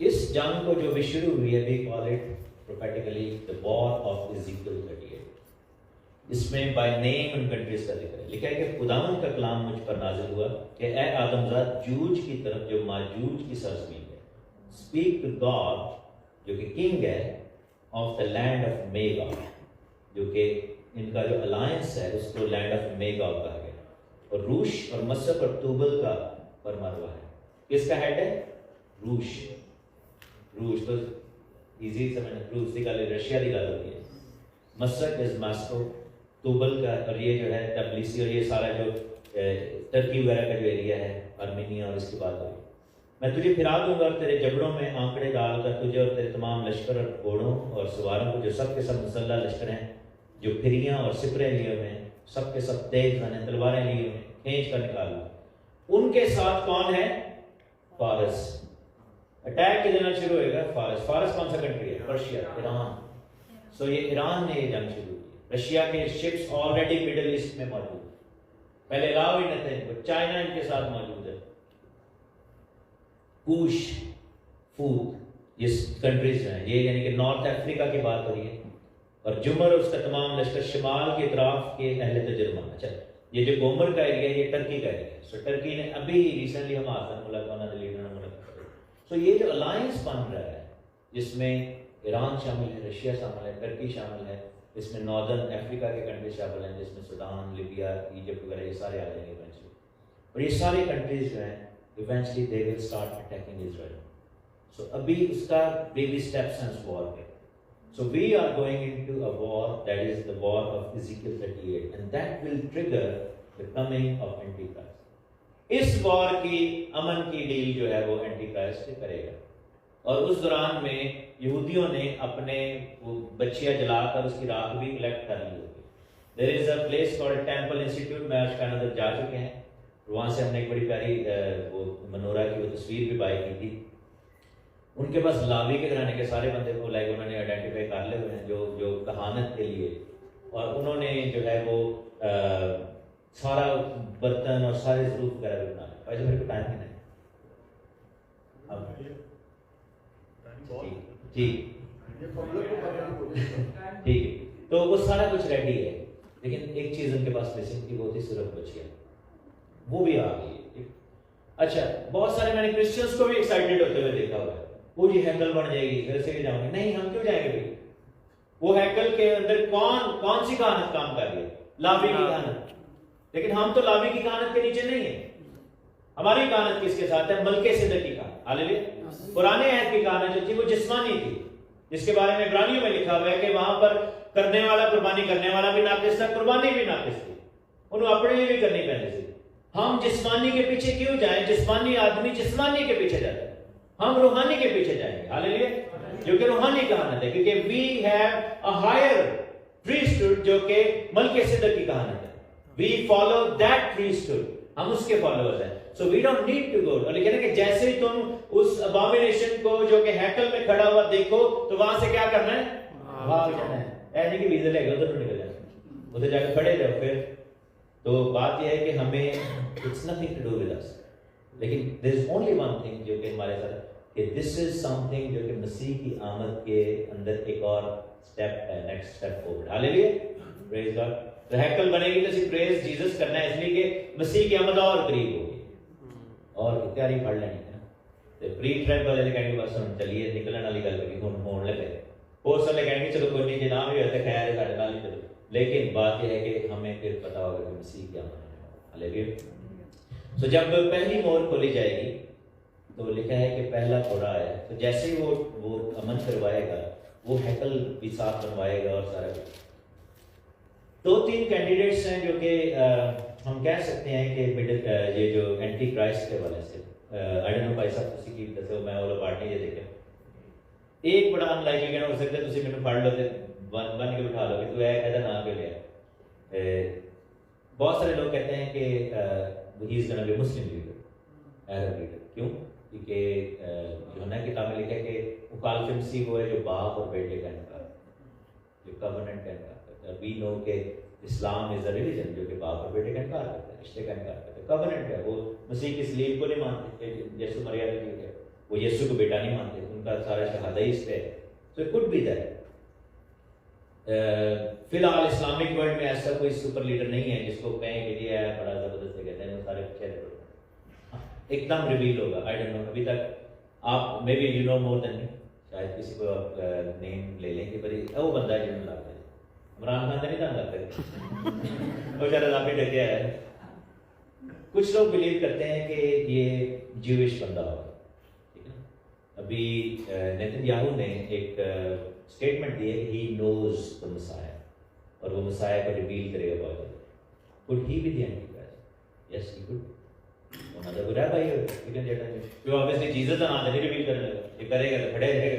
اس جنگ کو جو بھی شروع ہوئی ہے، we call it prophetically the war of Ezekiel 38. اس میں بائی نیم ان کنٹریز کا ذکر ہے. لکھا ہے کہ خداوند کا کلام مجھ پر نازل ہوا کہ اے آدم زاد، جوج کی طرف جو ماجوج کی سرزمین ہے، اسپیک ٹو گاڈ جو کہ کنگ ہے of the land of mega, جو کہ ان کا جو الائنس ہے اس کو لینڈ آف میگا کہا گیا. اور روش اور مصر اور توبل کا پرمروا ہے. کس کا ہیڈ ہے؟ روش. روش تو ایزی سمجھنا، روس کی گل رشیا کی گل ہوتی ہے. مصر از ماسکو، توبل کا، اور یہ جو ہے تبلیسی، اور یہ سارا جو ٹرکی وغیرہ کا جو ایریا ہے، آرمینیا، اور اس کے بعد میں تجھے پھرا دوں گا اور تیرے جبڑوں میں آنکڑے ڈال کر تجھے اور تیرے تمام لشکر اور گھوڑوں اور سواروں کو جو سب کے سب مسلح لشکر ہیں، جو پھریاں اور سپرے لیے ہوئے ہیں، سب کے سب تیز ہیں، تلواریں لیے ہوئے ہیں، کھینچ کر نکال لوں۔ ان کے ساتھ کون ہے؟ فارس۔ اٹیک کے دینا شروع ہوئے گا فارس۔ فارس کون سا کنٹری ہے؟ پرشیا، ایران۔ سو یہ ایران نے یہ جنگ شروع کی۔ رشیا کے شپس آلریڈی مڈل ایسٹ میں موجود ہیں، پہلے الاؤ ہی نہ تھے ان کو، چائنا ان کے ساتھ موجود ہے، کوش، فوت، یہ کنٹریز ہیں، یہ یعنی کہ نارتھ افریقہ کی بات ہو رہی ہے، اور جمر اس کا تمام لشکر شمال کے اطراف کے اہل تجربہ۔ اچھا یہ جو گومر کا ایریا ہے یہ ٹرکی کا ایریا ہے، سو ٹرکی نے ابھی ریسنٹلی ہم آسان ملک ہونا لیڈر ملک، سو یہ جو الائنس بن رہا ہے جس میں ایران شامل ہے، رشیا شامل ہے، ٹرکی شامل ہے، اس میں ناردرن افریقہ کے کنٹریز شامل ہیں جس میں سودان، لیبیا، ایجپٹ وغیرہ یہ سارے آ جائیں گے ایونچولی، اور یہ ساری کنٹریز جو ہیں eventually they will start attacking Israel. So ابھی اس کا بیبی اسٹیپس ہیں اس وار کے۔ So we are going into a war that is the war of Ezekiel 38 and that will trigger the coming of Antichrist. اس وار کی امن کی ڈیل جو ہے وہ اینٹی کرائسٹ کرے گا، اور اس دوران میں یہودیوں نے اپنے بچیاں جلا کر اس کی راکھ بھی کلیکٹ کر لی ہوگی۔ There is a place called Temple Institute، میں آج کا نظر جا چکے ہیں، وہاں سے ہم نے ایک بڑی پیاری وہ منورہ کی وہ تصویر بھی بائی کی تھی۔ ان کے پاس لاوی کے گھرانے کے سارے بندے کو لائک انہوں نے آئیڈینٹیفائی کر لے ہوئے ہیں جو کہانت کے لیے، اور انہوں نے جو ہے وہ سارا برتن اور سارے ظروف وغیرہ بھی بنا لے۔ ویسے میرے کو ٹائم ہی نہیں ٹھیک ہے، تو وہ سارا کچھ ریڈی ہے، لیکن ایک چیز ان کے پاس مسنگ تھی، وہ تھی صرف بچیاں، وہ بھی آ گئی۔ اچھا بہت سارے میں نے کرسچنس کو بھی ایکسائٹیڈ ہوتے ہوئے دیکھا ہوا ہے، وہ جی ہیکل بن جائے گی پھر سے بھی جاؤں گے، نہیں ہم کیوں جائیں گے بھائی؟ وہ ہیکل کے اندر کون سی کہانت کام کر رہی ہے؟ لاوی کی کہانت، لیکن ہم تو لاوی کی کہانت کے نیچے نہیں ہیں، ہماری کہانت کس کے ساتھ ہے؟ ملکے صدق کی کہانت۔ ہاللیلویا۔ پرانے عہد کی کہانت جو تھی وہ جسمانی تھی، جس کے بارے میں عبرانیوں میں لکھا ہوا ہے کہ وہاں پر کرنے والا قربانی کرنے والا بھی ناقص تھا، قربانی بھی ناقص تھی، انہوں اپنے لیے بھی کرنی پہلے سے۔ ہم جسمانی کے پیچھے کیوں جائیں؟ جسمانی آدمی جسمانی کے پیچھے جاتا ہے، ہم روحانی کے پیچھے جائیں گے، ہاللیلویا، جو کہ روحانی کہانت ہے، کیونکہ وی ہیو اے ہائر پریسٹہڈ جو کہ ملک صدق کی کہانت ہے، وی فالو دیٹ پریسٹہڈ، ہم اس کے فالوورز ہیں، so we don't need to go. لیکن کہ جیسے ہی تم اس ابامینیشن کو جو کہ ہیکل میں کھڑا ہوا دیکھو تو وہاں سے کیا کرنا ہے؟ بھاگ جانا ہے، ایسے کہ ویزا لے کے ادھر نکل جانا، ادھر جا کے کھڑے رہو۔ پھر تو بات یہ ہے کہ ہمیں it's nothing to do with اس، لیکن there is only one thing جو کہ ہمارے ساتھ، کہ دس از سم تھنگ جو کہ مسیح کی آمد کے اندر ایک اور اسٹیپ ہے، next step forward. ہاللیلویا، praise God. تو ہیکل بنے گی تو صرف پریز جیسس کرنا ہے، اس لیے کہ مسیح کی آمد اور قریب ہوگی، اور تیاری پڑھ لینی ہے نا۔ تو پری ٹریپ والے کہیں گے بس ہم چلیے نکلنے والی گل ہوگی، ہون لگے، بہت سارے کہیں گے چلو کوئی نہیں، جناب بھی ہوتے خیر ہے سارے نال ہی چلو، لیکن بات یہ ہے کہ ہمیں پھر پتہ ہوگا کہ مسیح کی آمد ہے۔ ہاللیلویا۔ تو جب پہلی مہر کھولی جائے گی تو لکھا ہے کہ پہلا گھوڑا ہے، تو جیسے ہی وہ امن کروائے گا، وہ ہیکل بھی صاف بنوائے گا اور سارا کچھ۔ دو تین کینڈیڈیٹس ہیں جو کہ ہم کہہ سکتے ہیں کہ یہ جو اینٹی کرائسٹ کے حوالے سے آئی ڈونٹ نو بھائی صاحب کسی کی دسو، میں وہ پارٹی یہ دیکھا ایک بڑا ان لائکلی کہنا ہو سکتا ہے تسی مینوں پڑھ لو تے بن کے بٹھا لو کہ تو ایسا نام کیوں لیا۔ بہت سارے لوگ کہتے ہیں کہ he is gonna be Muslim leader, عرب لیڈر، کیوں؟ کیونکہ یوحنا کی کتاب میں لکھا ہے کہ مخالف مسیح وہ ہے جو باپ اور بیٹے کا انکار، جو کووننٹ کا انکار کرتا ہے۔ وی نو کہ اسلام از اے ریلیجن جو کہ باپ اور بیٹے کا انکار کرتا ہے، رشتے کا انکار کرتا ہے، کووننٹ ہے، وہ مسیح کی سلیب کو نہیں مانتے کہ یسوع مریم کی ہے، وہ یسوع کو بیٹا نہیں مانتے، ان کا سارا شہادہ اس پہ ہے۔ So it could be that. فی الحال اسلامک ورلڈ میں ایسا کوئی سپر لیڈر نہیں ہے جس کو کہیں کہ یہ ہے بڑا زبردست کہتے ہیں، وہ سارے چہرے ایک دم ریویل ہوگا۔ آئی ڈونٹ نو، ابھی تک آپ مے بی یو نو مور دین می، شاید کسی کو آپ نیم لے لیں کہ بڑی وہ بندہ ہے جنہوں لگتا ہے عمران خان نہیں جان لگتا وہ شاید آپ ہی ڈکیا ہے۔ کچھ لوگ بلیو کرتے ہیں کہ یہ جیوش بندہ ہوگا، ٹھیک ہے نا۔ ابھی نیتن یاہو نے ایک اسٹیٹمنٹ دی ہے کہ ہی نوز دا مسائر، اور وہ مسائر کو ریویل کرے گا بہت جلد۔ could he be the antichrist? yes he could. ਉਹਨਾਂ ਦਾ ਗੁਰਾ ਭਾਈ ਕਿਹਨੇ ਜਿਹੜਾ ਕਿ ਆਬਵੀਅਸਲੀ ਜੀਸਸ ਦਾ ਨਾਮ ਨਹੀਂ ਰਿਵੀਲ ਕਰਨੇ ਇਹ ਕਰੇਗਾ ਤਾਂ ਖੜੇ ਰਹੇਗਾ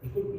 He could be,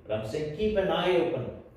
but I'm saying keep an eye open।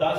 10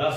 10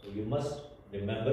So you must remember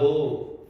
2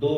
2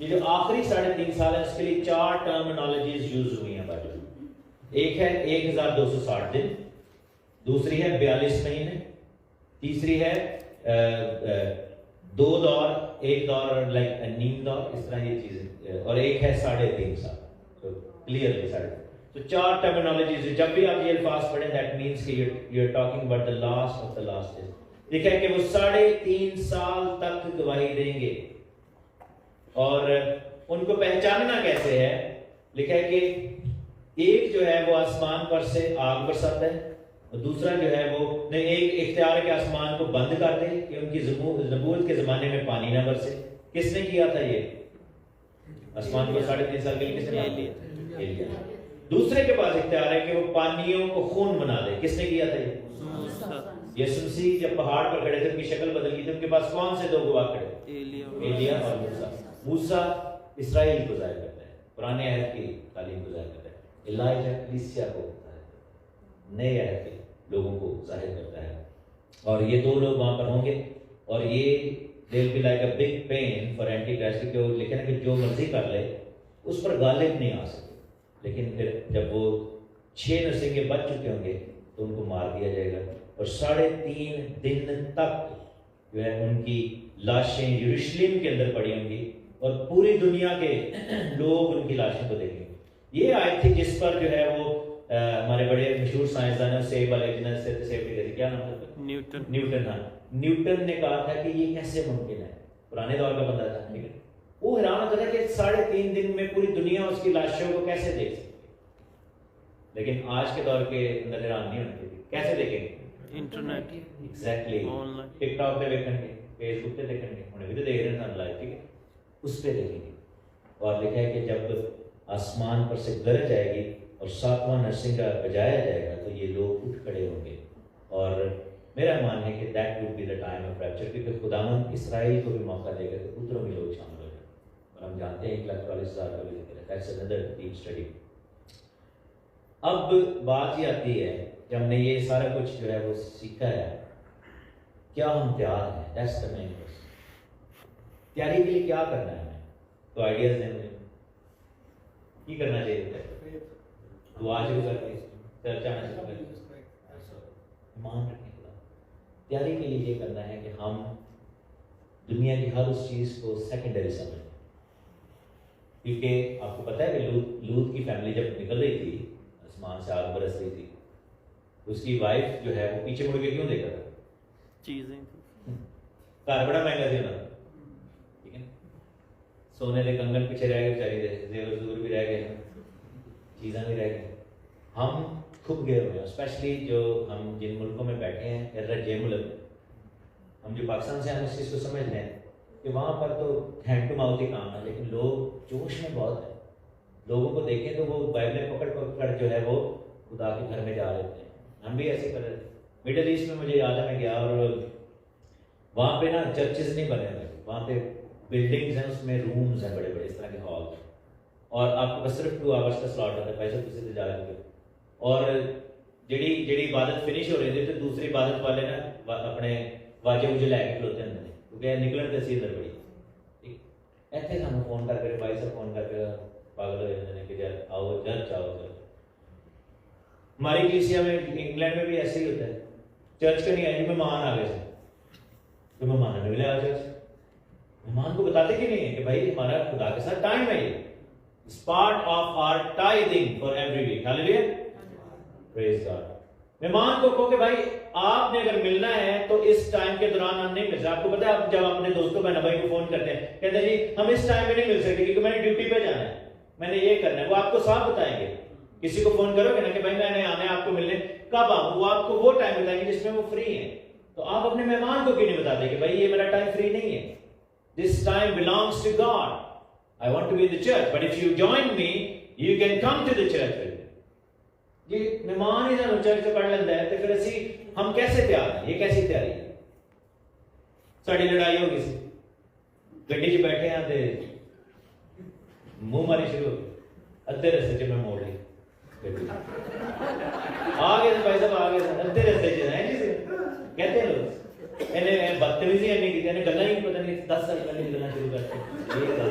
یہ جو آخری 3.5 سال ہے اس کے لیے 4 ٹرمینالوجیز یوز ہوئی ہیں بائبل میں. ایک ہے 1260 دن, دوسری ہے 42 مہینے, تیسری ہے 2 دور, ایک دور لائک نیم دور, اس طرح یہ چیزیں, اور ایک ہے 3.5 سال. تو کلیئرلی 3.5. تو 4 ٹرمینالوجیز. جب بھی آپ یہ الفاظ پڑھیں دیٹ مینس کہ you are talking about the last of the last days. لکھا ہے کہ وہ 3.5 سال تک گواہی دیں گے. اور ان کو پہچاننا کیسے ہے؟ لکھا ہے کہ ایک جو ہے وہ آسمان پر سے آگ برساتا ہے, اور دوسرا جو ہے وہ نہیں, ایک اختیار ہے کہ آسمان کو بند کر دے کہ ان کی نبوت کے زمانے میں پانی نہ برسے. کس نے کیا تھا یہ؟ آسمان کو 3.5 سال کے لیے کس نے بند کیا؟ ایلیا. دوسرے کے پاس اختیار ہے کہ وہ پانیوں کو خون بنا دے. کس نے کیا تھا یہ؟ یسوع مسیح جب پہاڑ پر کھڑے تھے ان کی شکل بدل گئی تھی. ان کے پاس کون سے 2 گواہ کھڑے؟ ایلیا اور موسیٰ. موسیٰ اسرائیل کو ظاہر کرتا ہے, پرانے عہد کی تعلیم کو ظاہر کرتا ہے. الائجہ کلیسیا کو ظاہر کرتا ہے, نئے عہد کے لوگوں کو ظاہر کرتا ہے. اور یہ 2 لوگ وہاں پر ہوں گے, اور یہ دل بھی like a big pain for Antichrist, کہ وہ لکھے نا کہ جو مرضی کر لے اس پر غالب نہیں آ سکے. لیکن پھر جب وہ 6 نرسنگیں بچ چکے ہوں گے تو ان کو مار دیا جائے گا, اور 3.5 دن تک جو ہے ان کی لاشیں یروشلم کے اندر پڑی ہوں گی, اور پوری دنیا کے لوگ ان کی لاشوں کو دیکھیں گے. یہ آیت تھی جس پر جو ہے وہ ہمارے بڑے مشہور سائنسدان سیب علیہ سے کیا نام تھا؟ نیوٹن. ہاں, نیوٹن نے کہا تھا کہ یہ کیسے ممکن ہے. پرانے دور کا بندہ تھا, ٹھیک ہے, وہ حیران ہوتا تھا کہ 3.5 دن میں پوری دنیا اس کی لاشوں کو کیسے دیکھ سکتی. لیکن آج کے دور کے اندر حیران نہیں ہوتی تھی. کیسے دیکھیں گے؟ انٹرنیٹ. ایگزیکٹلی. ٹک ٹاک پہ دیکھیں گے, فیس بک پہ دیکھیں گے, انہیں بھی تو دیکھ رہے ہیں لائیو, ٹھیک ہے, اس پہ دیکھیں گے. اور لکھا ہے کہ جب آسمان پر سے گرج آئے گی اور 7واں نرسنگا بجایا جائے گا تو یہ لوگ اٹھ کھڑے ہوں گے. اور میرا ماننا ہے کہ that would be the time of rapture, کیونکہ خداوند اسرائیل کو بھی موقع دے گا کہ اتروں میں لوگ شامل ہو جائیں. اور ہم جانتے ہیں 1,40,000 کا بھی ذکر ہے. That's another deep study. اب بات یہ آتی ہے کہ ہم نے یہ سارا کچھ جو ہے وہ سیکھا ہے, کیا ہم تیار ہیں؟ That's the main question. تیاری کے لیے کیا کرنا ہے ہمیں؟ تو آئیڈیاز دیں مجھے, کی کرنا چاہیے؟ دعا شروع کر کے چرچ آنا شروع کر کے ایمان رکھنے کے بعد تیاری کے لیے یہ کرنا ہے کہ ہم دنیا کی ہر اس چیز کو سیکنڈری سمجھیں. کیونکہ آپ کو پتہ ہے کہ لوط کی فیملی جب نکل رہی تھی, آسمان سے آگ برس رہی تھی, اس کی وائف جو ہے وہ پیچھے مڑ کے کیوں دیکھا تھا؟ چیزیں, گھر بڑا مہنگا تھی نا, ٹھیک ہے, سونے کے کنگن پیچھے رہ گئے بیچاری, زیور زور بھی رہ گئے, چیزیں بھی رہ گئی. ہم کھپ گئے ہوئے ہیں, اسپیشلی جو ہم جن ملکوں میں بیٹھے ہیں, جے ملک, ہم جو پاکستان سے ہم اس چیز کو سمجھ لیں کہ وہاں پر تو ہینڈ ٹو ماؤتھ ہی کام ہے, لیکن لوگ جوش میں بہت ہیں. لوگوں کو دیکھیں تو وہ بائبلیں پکڑ پکڑ جو ہے وہ خدا کے گھر میں جا رہے تھے. ہم بھی ایسے کر رہے تھے. مڈل ایسٹ میں مجھے یاد ہے میں گیا, اور وہاں پہ نا چرچز نہیں بنے ہوئے, وہاں پہ بلڈنگز ہیں, اس میں رومز ہیں بڑے بڑے, اس طرح کے ہال, اور آپ کو بس صرف 2 آورس کا سلاٹ ہوتا ہے, پیسے کسی سے جا رہے. اور جڑی عبادت فنش ہو رہی تھی تو دوسری عبادت والے نا اپنے واجے مجھے لے کے کھلوتے ہیں, کیونکہ نکلن تو سی اندر بڑی ایتھے سانوں فون کر کے بھائی صاحب فون کر کے پاگل ہو جاتے ہیں کہ یار آؤ چرچ آؤ چرچ. ہماری کلیسیا میں انگلینڈ میں بھی ایسے ہی ہوتا ہے, چرچ کا نہیں آئے, مہمان آ گئے تھے تو مہمان نے ملے آ چرچ. مہمان کو بتاتے کہ نہیں ہے کہ بھائی ہمارا خدا کے ساتھ ٹائم ہے, یہ It's part of our tithing for every week. Hallelujah. Praise God. مہمان کو کہو کہ بھائی آپ نے اگر ملنا ہے تو اس ٹائم کے دوران ہم نہیں مل سکتے. آپ کو پتا ہے آپ جب اپنے دوستوں بہن بھائی کو فون کرتے ہیں, کہتے ہیں جی ہم اس ٹائم میں نہیں مل سکتے کیونکہ میں نے ڈیوٹی پہ جانا ہے, میں نے یہ کرنا ہے. وہ آپ کو صاف بتائیں گے. کسی کو فون کرو گے نا کہ بھائی میں نے آنا ہے آپ کو ملنے, کب آؤں, وہ آپ کو وہ ٹائم بتائیں گے جس میں وہ فری ہیں. تو آپ اپنے مہمان کو کیوں نہیں بتاتے کہ بھائی یہ میرا ٹائم فری نہیں ہے. This time belongs to God. I want to be in the church, but if you join me, you can come to the church with me. یہ مہمان ہی جب چرچ پڑھ لیتا ہے تو پھر اسی ہم کیسے تیار ہیں؟ یہ کیسی تیاری ہے؟ ساڑی لڑائی ہوگی سی, گڈی چ بیٹھے ہیں تے منہ ماری شروع ہو گئی, ادھے رستے چ میں موڑ لی, آ گئے بھائی صاحب آ گئے, ادھے رستے چ ہیں جی کہتے ہیں لوگ ਇਹਨੇ ਬਦਤਮੀਜ਼ੀ ਇੰਨੀ ਕੀਤੀ, ਇਹਨੇ ਗੱਲਾਂ ਹੀ ਪਤਾ ਨਹੀਂ 10 ਸਾਲ ਪਹਿਲੇ ਗੱਲਾਂ ਸ਼ੁਰੂ ਕਰਤੀ। ਇਹ ਗੱਲ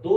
2